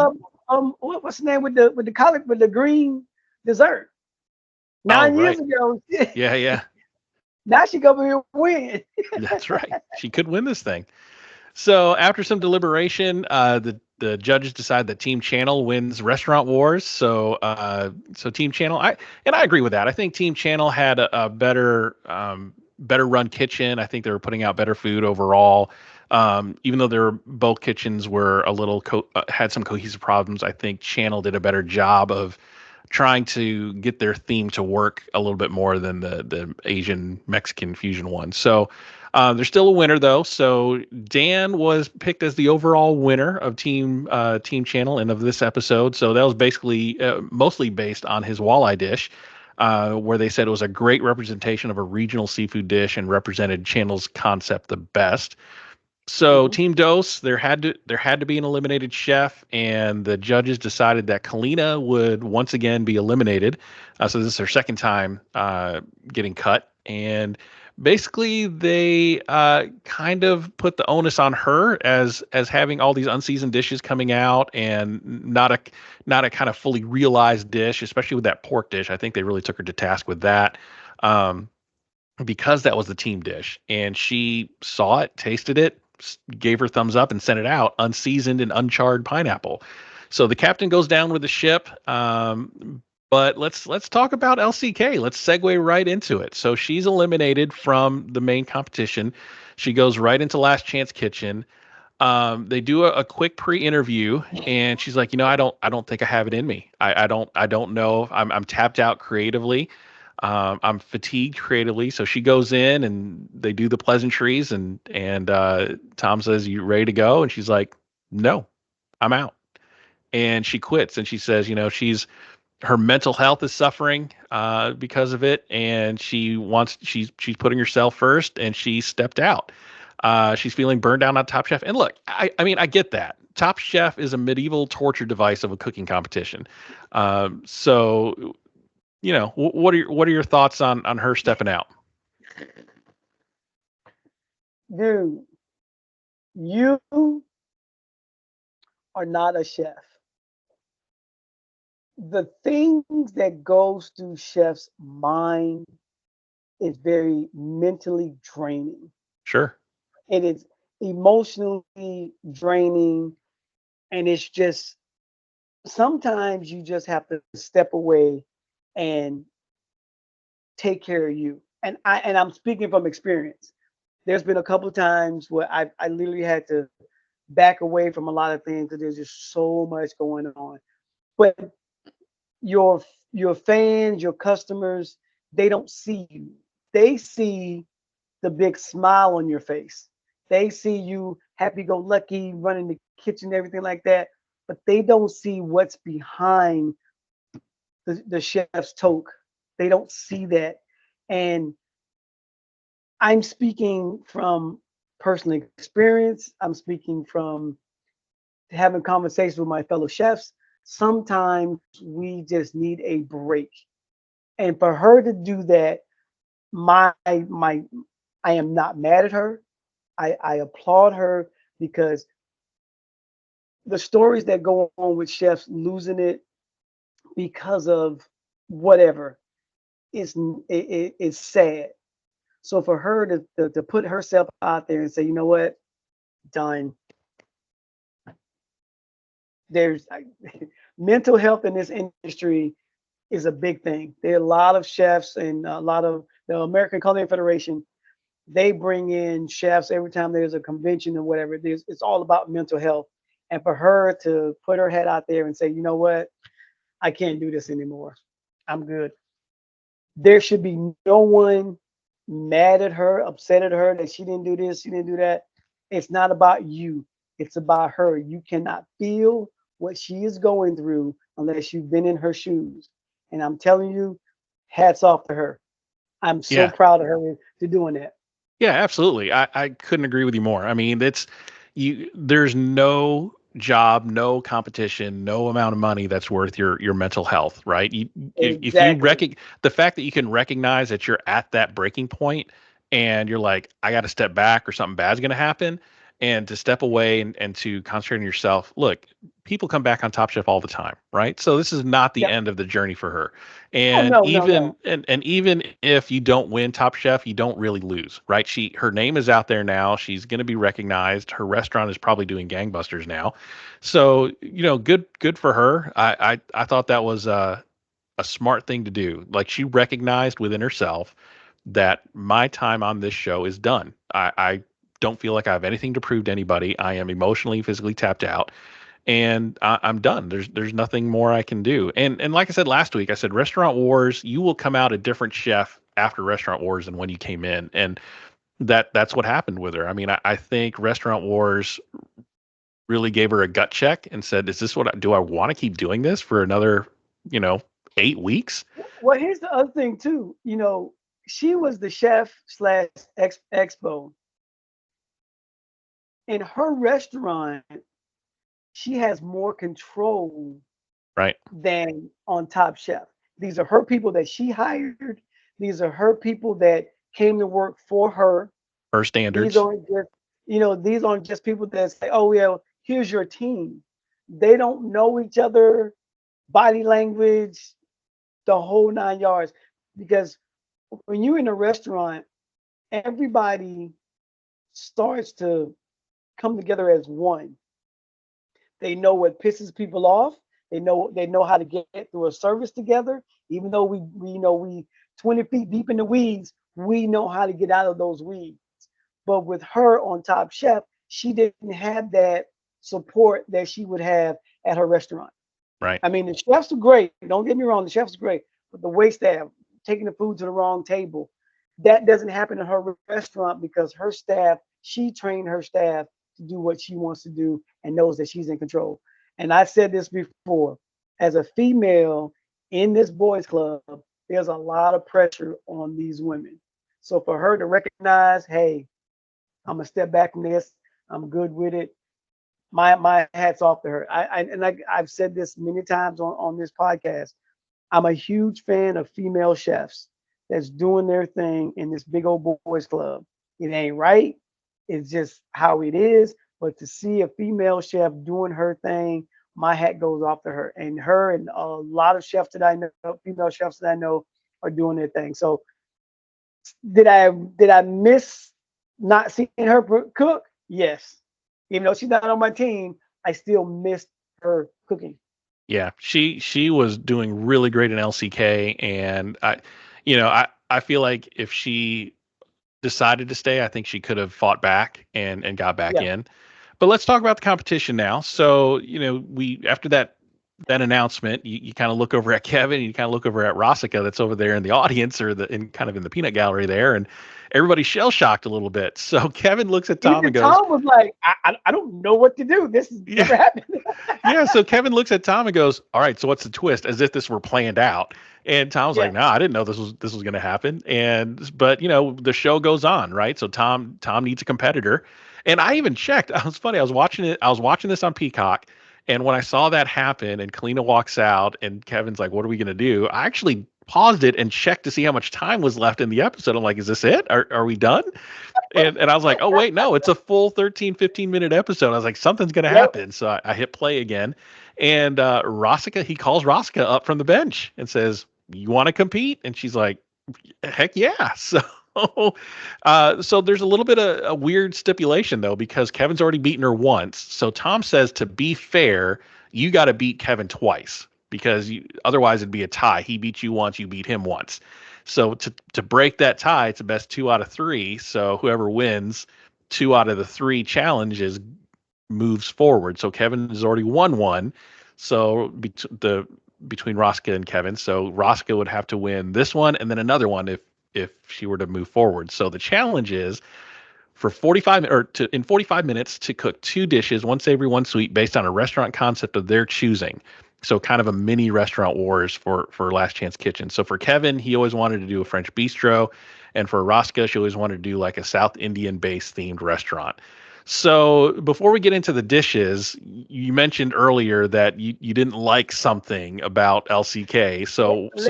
A: some,
B: what's the name with the collard with the green dessert?
A: oh
B: 9 years
A: right,
B: ago,
A: yeah, yeah,
B: now she go over here and win.
A: that's right. She could win this thing. So after some deliberation, the judges decide that Team Channel wins Restaurant Wars. So Team Channel, I agree with that. I think Team Channel had a better run kitchen. I think they were putting out better food overall. Even though both kitchens were a little had some cohesive problems, I think Channel did a better job of trying to get their theme to work a little bit more than the Asian Mexican fusion one. So there's still a winner though. So Dan was picked as the overall winner of Team Channel and of this episode. So that was basically mostly based on his walleye dish, where they said it was a great representation of a regional seafood dish and represented Channel's concept the best. So
B: Mhm.
A: Team Dose, there had to be an eliminated chef, and the judges decided that Kalina would once again be eliminated. So this is her second time getting cut, and basically they kind of put the onus on her as having all these unseasoned dishes coming out and not a kind of fully realized dish, especially with that pork dish. I think they really took her to task with that. Um, because that was the team dish and she saw it, tasted it, gave her thumbs up and sent it out unseasoned and uncharred pineapple. So the captain goes down with the ship. But let's talk about LCK. Let's segue right into it. So she's eliminated from the main competition. She goes right into Last Chance Kitchen. They do a quick pre-interview, and she's like, I don't think I have it in me. I don't know. I'm tapped out creatively. I'm fatigued creatively. So she goes in, and they do the pleasantries, and Tom says, "You ready to go?" And she's like, "No, I'm out." And she quits, and she says, she's her mental health is suffering because of it, and she's putting herself first, and she stepped out. She's feeling burned down on Top Chef. And look, I mean, I get that. Top Chef is a medieval torture device of a cooking competition. So, what are your thoughts on her stepping out?
B: Dude, you are not a chef. The things that goes through chef's mind is very mentally draining.
A: Sure.
B: It is emotionally draining, and it's just sometimes you just have to step away and take care of you. And I'm speaking from experience. There's been a couple of times where I literally had to back away from a lot of things because there's just so much going on. But your your fans, your customers, they don't see you. They see the big smile on your face. They see you happy go lucky, running the kitchen, everything like that. But they don't see what's behind the chef's toque. They don't see that. And I'm speaking from personal experience. I'm speaking from having conversations with my fellow chefs. Sometimes we just need a break. And for her to do that, my I am not mad at her. I applaud her because the stories that go on with chefs losing it because of whatever is sad. So for her to put herself out there and say, you know what, done. There's mental health in this industry is a big thing. There are a lot of chefs and a lot of the American Culinary Federation. They bring in chefs every time there's a convention or whatever. It's all about mental health. And for her to put her head out there and say, you know what, I can't do this anymore. I'm good. There should be no one mad at her, upset at her that she didn't do this, she didn't do that. It's not about you. It's about her. You cannot feel what she is going through unless you've been in her shoes. And I'm telling you, hats off to her. I'm so
A: Yeah.
B: proud of her to doing that.
A: Yeah, absolutely. I couldn't agree with you more. I mean, there's no job, no competition, no amount of money that's worth your mental health, right? If you
B: Exactly.
A: the fact that you can recognize that you're at that breaking point and you're like, I got to step back or something bad's going to happen, and to step away and to concentrate on yourself. Look, people come back on Top Chef all the time, right? So this is not the
B: Yep.
A: end of the journey for her.
B: Oh
A: And
B: no, no,
A: even
B: no.
A: and even if you don't win Top Chef, you don't really lose, right? Her name is out there now. She's going to be recognized. Her restaurant is probably doing gangbusters now. So, good for her. I thought that was a smart thing to do. Like, she recognized within herself that my time on this show is done. I don't feel like I have anything to prove to anybody. I am emotionally, physically tapped out, and I'm done. There's nothing more I can do. And like I said last week, I said Restaurant Wars, you will come out a different chef after Restaurant Wars than when you came in, and that's what happened with her. I mean, I think Restaurant Wars really gave her a gut check and said, "Is this do I want to keep doing this for another, you know, 8 weeks?"
B: Well, here's the other thing too. She was the chef slash expo in her restaurant. She has more control
A: Right.
B: than on Top Chef. These are her people that she hired. These are her people that came to work for her.
A: Her standards.
B: These aren't just people that say, "Oh yeah, here's your team." They don't know each other, body language, the whole 9 yards. Because when you're in a restaurant, everybody starts to come together as one. They know what pisses people off. They know how to get through a service together. Even though we 20 feet deep in the weeds, we know how to get out of those weeds. But with her on Top Chef, she didn't have that support that she would have at her restaurant.
A: Right.
B: I mean, the chefs are great. Don't get me wrong, the chefs are great. But the wait staff, taking the food to the wrong table, that doesn't happen in her restaurant because her staff, she trained her staff to do what she wants to do and knows that she's in control. And I said this before, as a female in this boys club, there's a lot of pressure on these women. So for her to recognize, hey, I'm gonna step back from this, I'm good with it. My hat's off to her. I've said this many times on this podcast. I'm a huge fan of female chefs that's doing their thing in this big old boys club. It ain't right. It's just how it is. But to see a female chef doing her thing, my hat goes off to her. And her and a lot of chefs that I know, female chefs that I know, are doing their thing. So did I miss not seeing her cook? Yes. Even though she's not on my team, I still missed her cooking.
A: Yeah, she was doing really great in LCK, and I feel like if she decided to stay, I think she could have fought back and got back
B: Yeah.
A: in. But let's talk about the competition now. So, we after that announcement, you kind of look over at Kevin, you kind of look over at Rosica that's over there in the audience or in the peanut gallery there, and everybody's shell shocked a little bit. So Kevin looks at Tom
B: Even
A: and goes,
B: Tom was like, I don't know what to do. This has never happened.
A: yeah. So Kevin looks at Tom and goes, "All right, so what's the twist?" As if this were planned out. And Tom's like, "No, I didn't know this was going to happen." But the show goes on, right? So Tom needs a competitor. And I even checked. I was funny. I was watching it. I was watching this on Peacock, and when I saw that happen, and Kalina walks out, and Kevin's like, "What are we going to do?" I actually paused it and checked to see how much time was left in the episode. I'm like, "Is this it? Are we done?" And I was like, "Oh wait, no, it's a full 13, 15-minute episode." I was like, "Something's going to happen." So I hit play again, and he calls Rosica up from the bench and says, "You want to compete?" And she's like, "Heck yeah!" So there's a little bit of a weird stipulation though, because Kevin's already beaten her once. So Tom says, to be fair, you got to beat Kevin twice because otherwise it'd be a tie. He beat you once, you beat him once. So to break that tie, it's the best 2 out of 3. So whoever wins 2 out of the 3 challenges moves forward. So Kevin has already won one. So between Rosica and Kevin, so Rosica would have to win this one and then another one if she were to move forward. So the challenge is for 45 minutes to cook 2 dishes, one savory, one sweet, based on a restaurant concept of their choosing. So kind of a mini Restaurant Wars for Last Chance Kitchen. So for Kevin, he always wanted to do a French bistro, and for Rosica, she always wanted to do like a South Indian based themed restaurant. So before we get into the dishes, you mentioned earlier that you didn't like something about LCK. So what's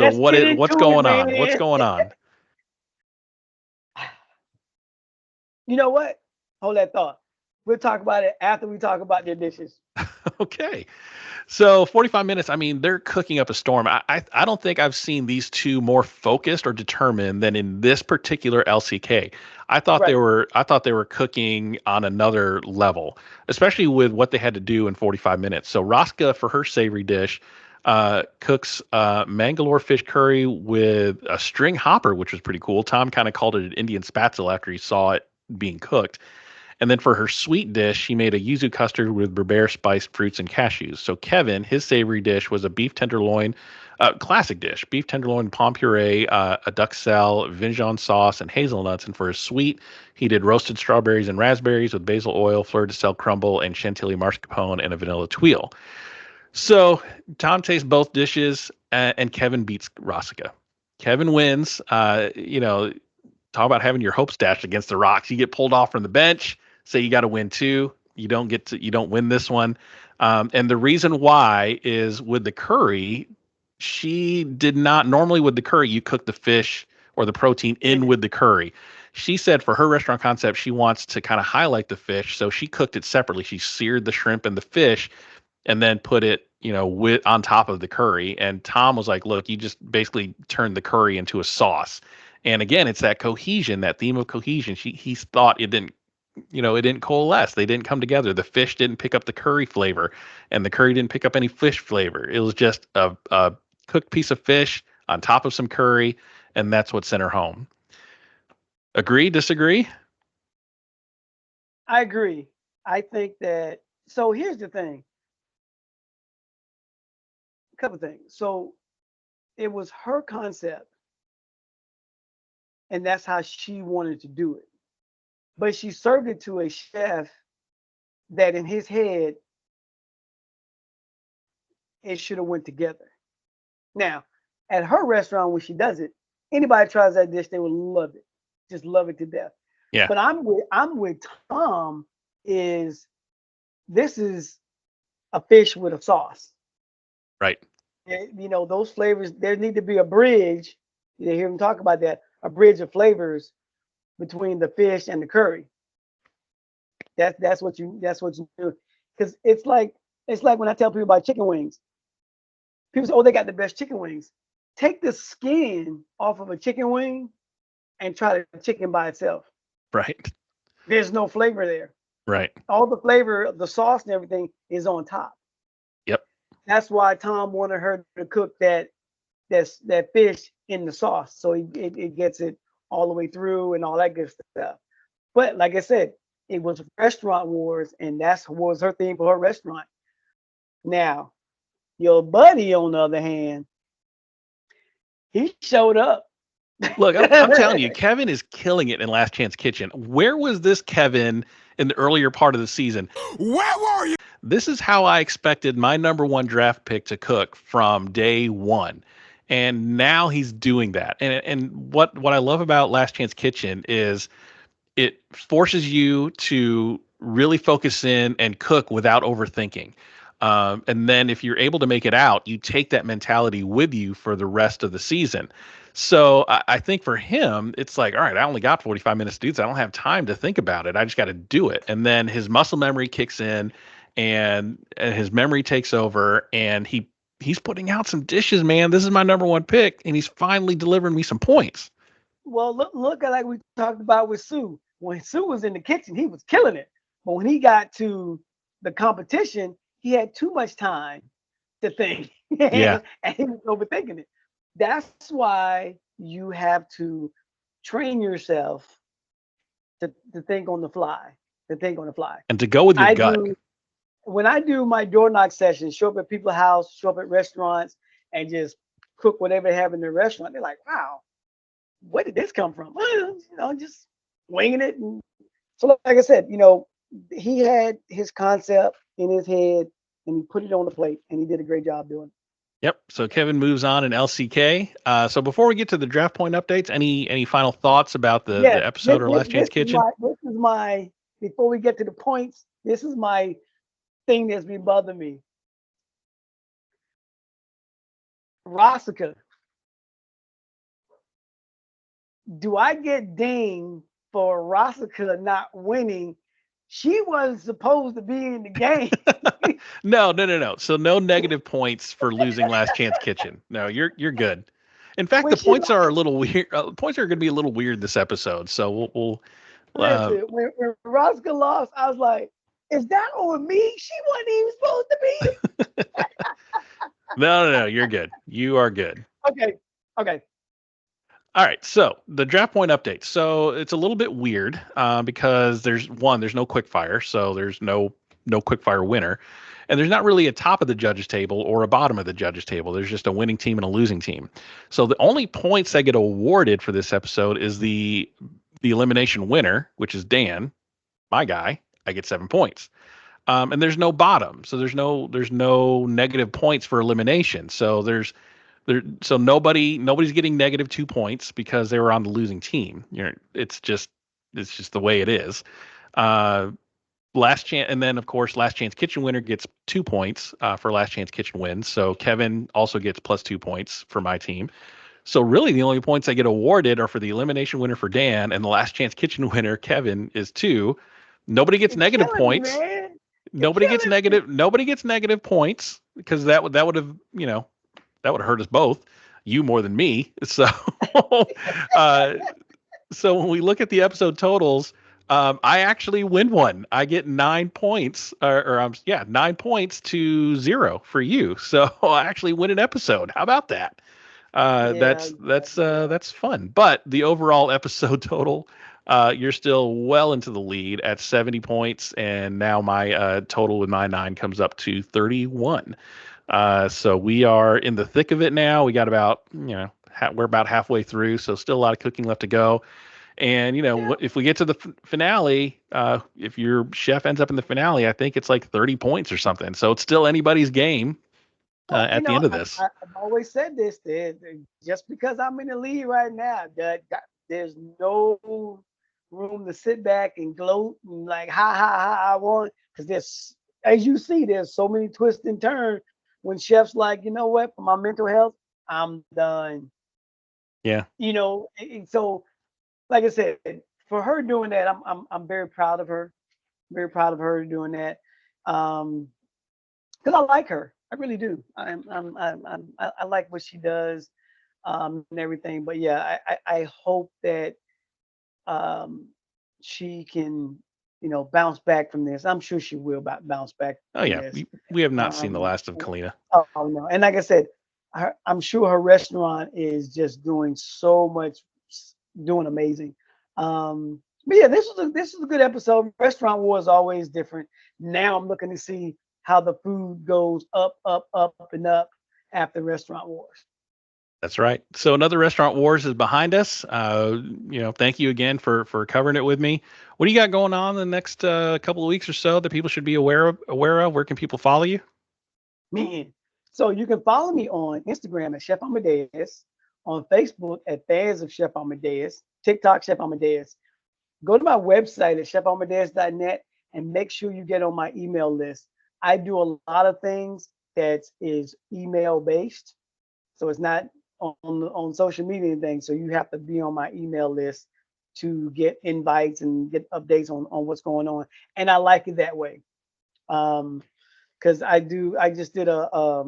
A: going on? What's going on?
B: You know what? Hold that thought. We'll talk about it after we talk about their dishes.
A: Okay. So 45 minutes, I mean, they're cooking up a storm. I don't think I've seen these two more focused or determined than in this particular LCK. I thought they were cooking on another level, especially with what they had to do in 45 minutes. So Rosica, for her savory dish, cooks Mangalore fish curry with a string hopper, which was pretty cool. Tom kind of called it an Indian spatzel after he saw it being cooked. And then for her sweet dish, she made a yuzu custard with berbere spiced fruits and cashews. So Kevin, his savory dish was a beef tenderloin, classic dish, beef tenderloin, pomme puree, a duxelle, Vinjon sauce, and hazelnuts. And for his sweet, he did roasted strawberries and raspberries with basil oil, fleur de sel crumble, and chantilly mascarpone, and a vanilla tuile. So Tom tastes both dishes, and Kevin beats Rosica. Kevin wins. Talk about having your hopes dashed against the rocks. You get pulled off from the bench. Say you got to win two. You don't win this one. And the reason why is with the curry, she did not normally with the curry, you cook the fish or the protein in with the curry. She said for her restaurant concept, she wants to kind of highlight the fish. So she cooked it separately. She seared the shrimp and the fish and then put it, with on top of the curry. And Tom was like, look, you just basically turned the curry into a sauce. And again, it's that cohesion, that theme of cohesion. He thought it didn't coalesce. They didn't come together. The fish didn't pick up the curry flavor, and the curry didn't pick up any fish flavor. It was just a cooked piece of fish on top of some curry, and that's what sent her home. Agree? Disagree?
B: I agree. I think that. So here's the thing. A couple things. So it was her concept, and that's how she wanted to do it. But she served it to a chef that in his head it should have went together. Now, at her restaurant when she does it, anybody tries that dish, they will love it, just love it to death.
A: Yeah.
B: But I'm with Tom. This is a fish with a sauce.
A: Right.
B: Those flavors. There need to be a bridge. You hear him talk about that. A bridge of flavors between the fish and the curry. That's what you do. Because it's like when I tell people about chicken wings. People say, "Oh, they got the best chicken wings." Take the skin off of a chicken wing and try the chicken by itself.
A: Right.
B: There's no flavor there.
A: Right.
B: All the flavor, the sauce and everything is on top.
A: Yep.
B: That's why Tom wanted her to cook that fish in the sauce, so it gets it all the way through and all that good stuff. But like I said, it was restaurant wars, and that was her theme for her restaurant. Now, your buddy, on the other hand, he showed up.
A: Look, I'm telling you, Kevin is killing it in Last Chance Kitchen. Where was this Kevin in the earlier part of the season?
C: Where were you?
A: This is how I expected my number one draft pick to cook from day one. And now he's doing that. And what I love about Last Chance Kitchen is it forces you to really focus in and cook without overthinking. And then if you're able to make it out, you take that mentality with you for the rest of the season. So I think for him, it's like, all right, I only got 45 minutes to do this. I don't have time to think about it. I just got to do it. And then his muscle memory kicks in and his memory takes over, and he's putting out some dishes, man. This is my number one pick, and he's finally delivering me some points.
B: Well, look at like we talked about with Sue. When Sue was in the kitchen, he was killing it. But when he got to the competition, he had too much time to think.
A: Yeah.
B: And he was overthinking it. That's why you have to train yourself to think on the fly.
A: And to go with your gut.
B: When I do my door knock sessions, show up at people's house, show up at restaurants, and just cook whatever they have in their restaurant, they're like, wow, where did this come from? Just winging it. And so like I said, he had his concept in his head and he put it on the plate, and he did a great job doing it.
A: Yep. So Kevin moves on in LCK. So before we get to the draft point updates, any final thoughts about the episode or Last Chance Kitchen?
B: Before we get to the points, this is my thing that's been bothering me. Rosica. Do I get dinged for Rosica not winning? She was supposed to be in the game.
A: No. So no negative points for losing Last Chance Kitchen. No, you're good. In fact, the points are a little weird. Points are going to be a little weird this episode. So we'll
B: listen, when Rosica lost, I was like, is that on me? She wasn't even supposed to be.
A: No, you're good. You are good.
B: Okay.
A: All right, so the draft point update. So it's a little bit weird because there's no quick fire, so there's no quick fire winner, and there's not really a top of the judges table or a bottom of the judges table. There's just a winning team and a losing team. So the only points that get awarded for this episode is the elimination winner, which is Dan, my guy. I get 7 points. And there's no bottom, so there's no negative points for elimination. So nobody's getting -2 points because they were on the losing team. It's just the way it is. Last chance, and then of course, last chance kitchen winner gets 2 points for last chance kitchen wins. So Kevin also gets +2 points for my team. So really, the only points I get awarded are for the elimination winner for Dan and the last chance kitchen winner Kevin is 2. Nobody gets negative points. Nobody gets negative points because that would have that would hurt us both, you more than me. So, so when we look at the episode totals, I actually win one. I get 9 points, 9 points to 0 for you. So I actually win an episode. How about that? That's fun. But the overall episode total, you're still well into the lead at 70 points, and now my total with my 9 comes up to 31. So we are in the thick of it now. We got about, we're about halfway through, so still a lot of cooking left to go. And, if we get to the finale, if your chef ends up in the finale, I think it's like 30 points or something. So it's still anybody's game at the end of this.
B: I've always said this, just because I'm in the lead right now, there's no room to sit back and gloat and like, I want, because there's, as you see, there's so many twists and turns. When chef's like, you know what, for my mental health, I'm done.
A: Yeah.
B: And so, like I said, for her doing that, I'm very proud of her. Very proud of her doing that. Because I like her. I really do. I like what she does, and everything. But yeah, I hope that she can, bounce back from this. I'm sure she will bounce back.
A: Oh yeah, we have not seen the last of Kalina.
B: Oh no, and like I said, I'm sure her restaurant is just doing so much, doing amazing. But yeah, this is a good episode. Restaurant War is always different. Now I'm looking to see how the food goes up, and up after Restaurant Wars.
A: That's right. So another Restaurant Wars is behind us. Thank you again for covering it with me. What do you got going on the next couple of weeks or so that people should be aware of? Where can people follow you?
B: Man, so you can follow me on Instagram at Chef Amadeus, on Facebook at Fans of Chef Amadeus, TikTok Chef Amadeus. Go to my website at chefamadeus.net and make sure you get on my email list. I do a lot of things that is email based, so it's not on social media and things. So you have to be on my email list to get invites and get updates on what's going on. And I like it that way. Because I just did a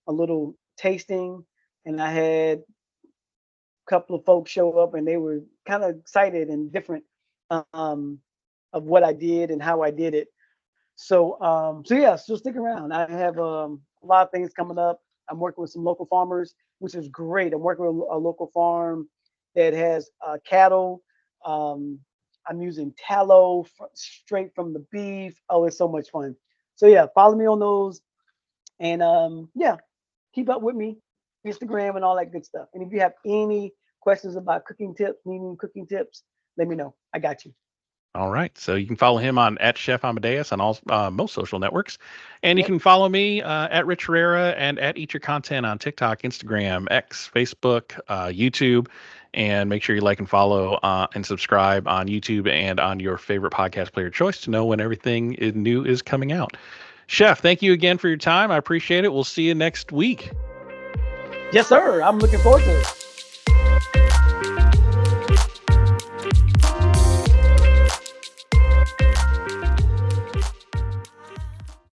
B: little tasting, and I had a couple of folks show up, and they were kind of excited and different of what I did and how I did it. So yeah, so stick around. I have a lot of things coming up. I'm working with some local farmers, which is great. I'm working with a local farm that has cattle. I'm using tallow straight from the beef. Oh, it's so much fun. So yeah, follow me on those, and yeah, keep up with me, Instagram and all that good stuff. And if you have any questions about cooking tips, needing cooking tips, let me know. I got you.
A: All right. So you can follow him on at Chef Amadeus on all most social networks. And you can follow me at Rich Herrera and at Eat Your Content on TikTok, Instagram, X, Facebook, YouTube. And make sure you like and follow and subscribe on YouTube and on your favorite podcast player choice to know when everything new is coming out. Chef, thank you again for your time. I appreciate it. We'll see you next week.
B: Yes, sir. I'm looking forward to it.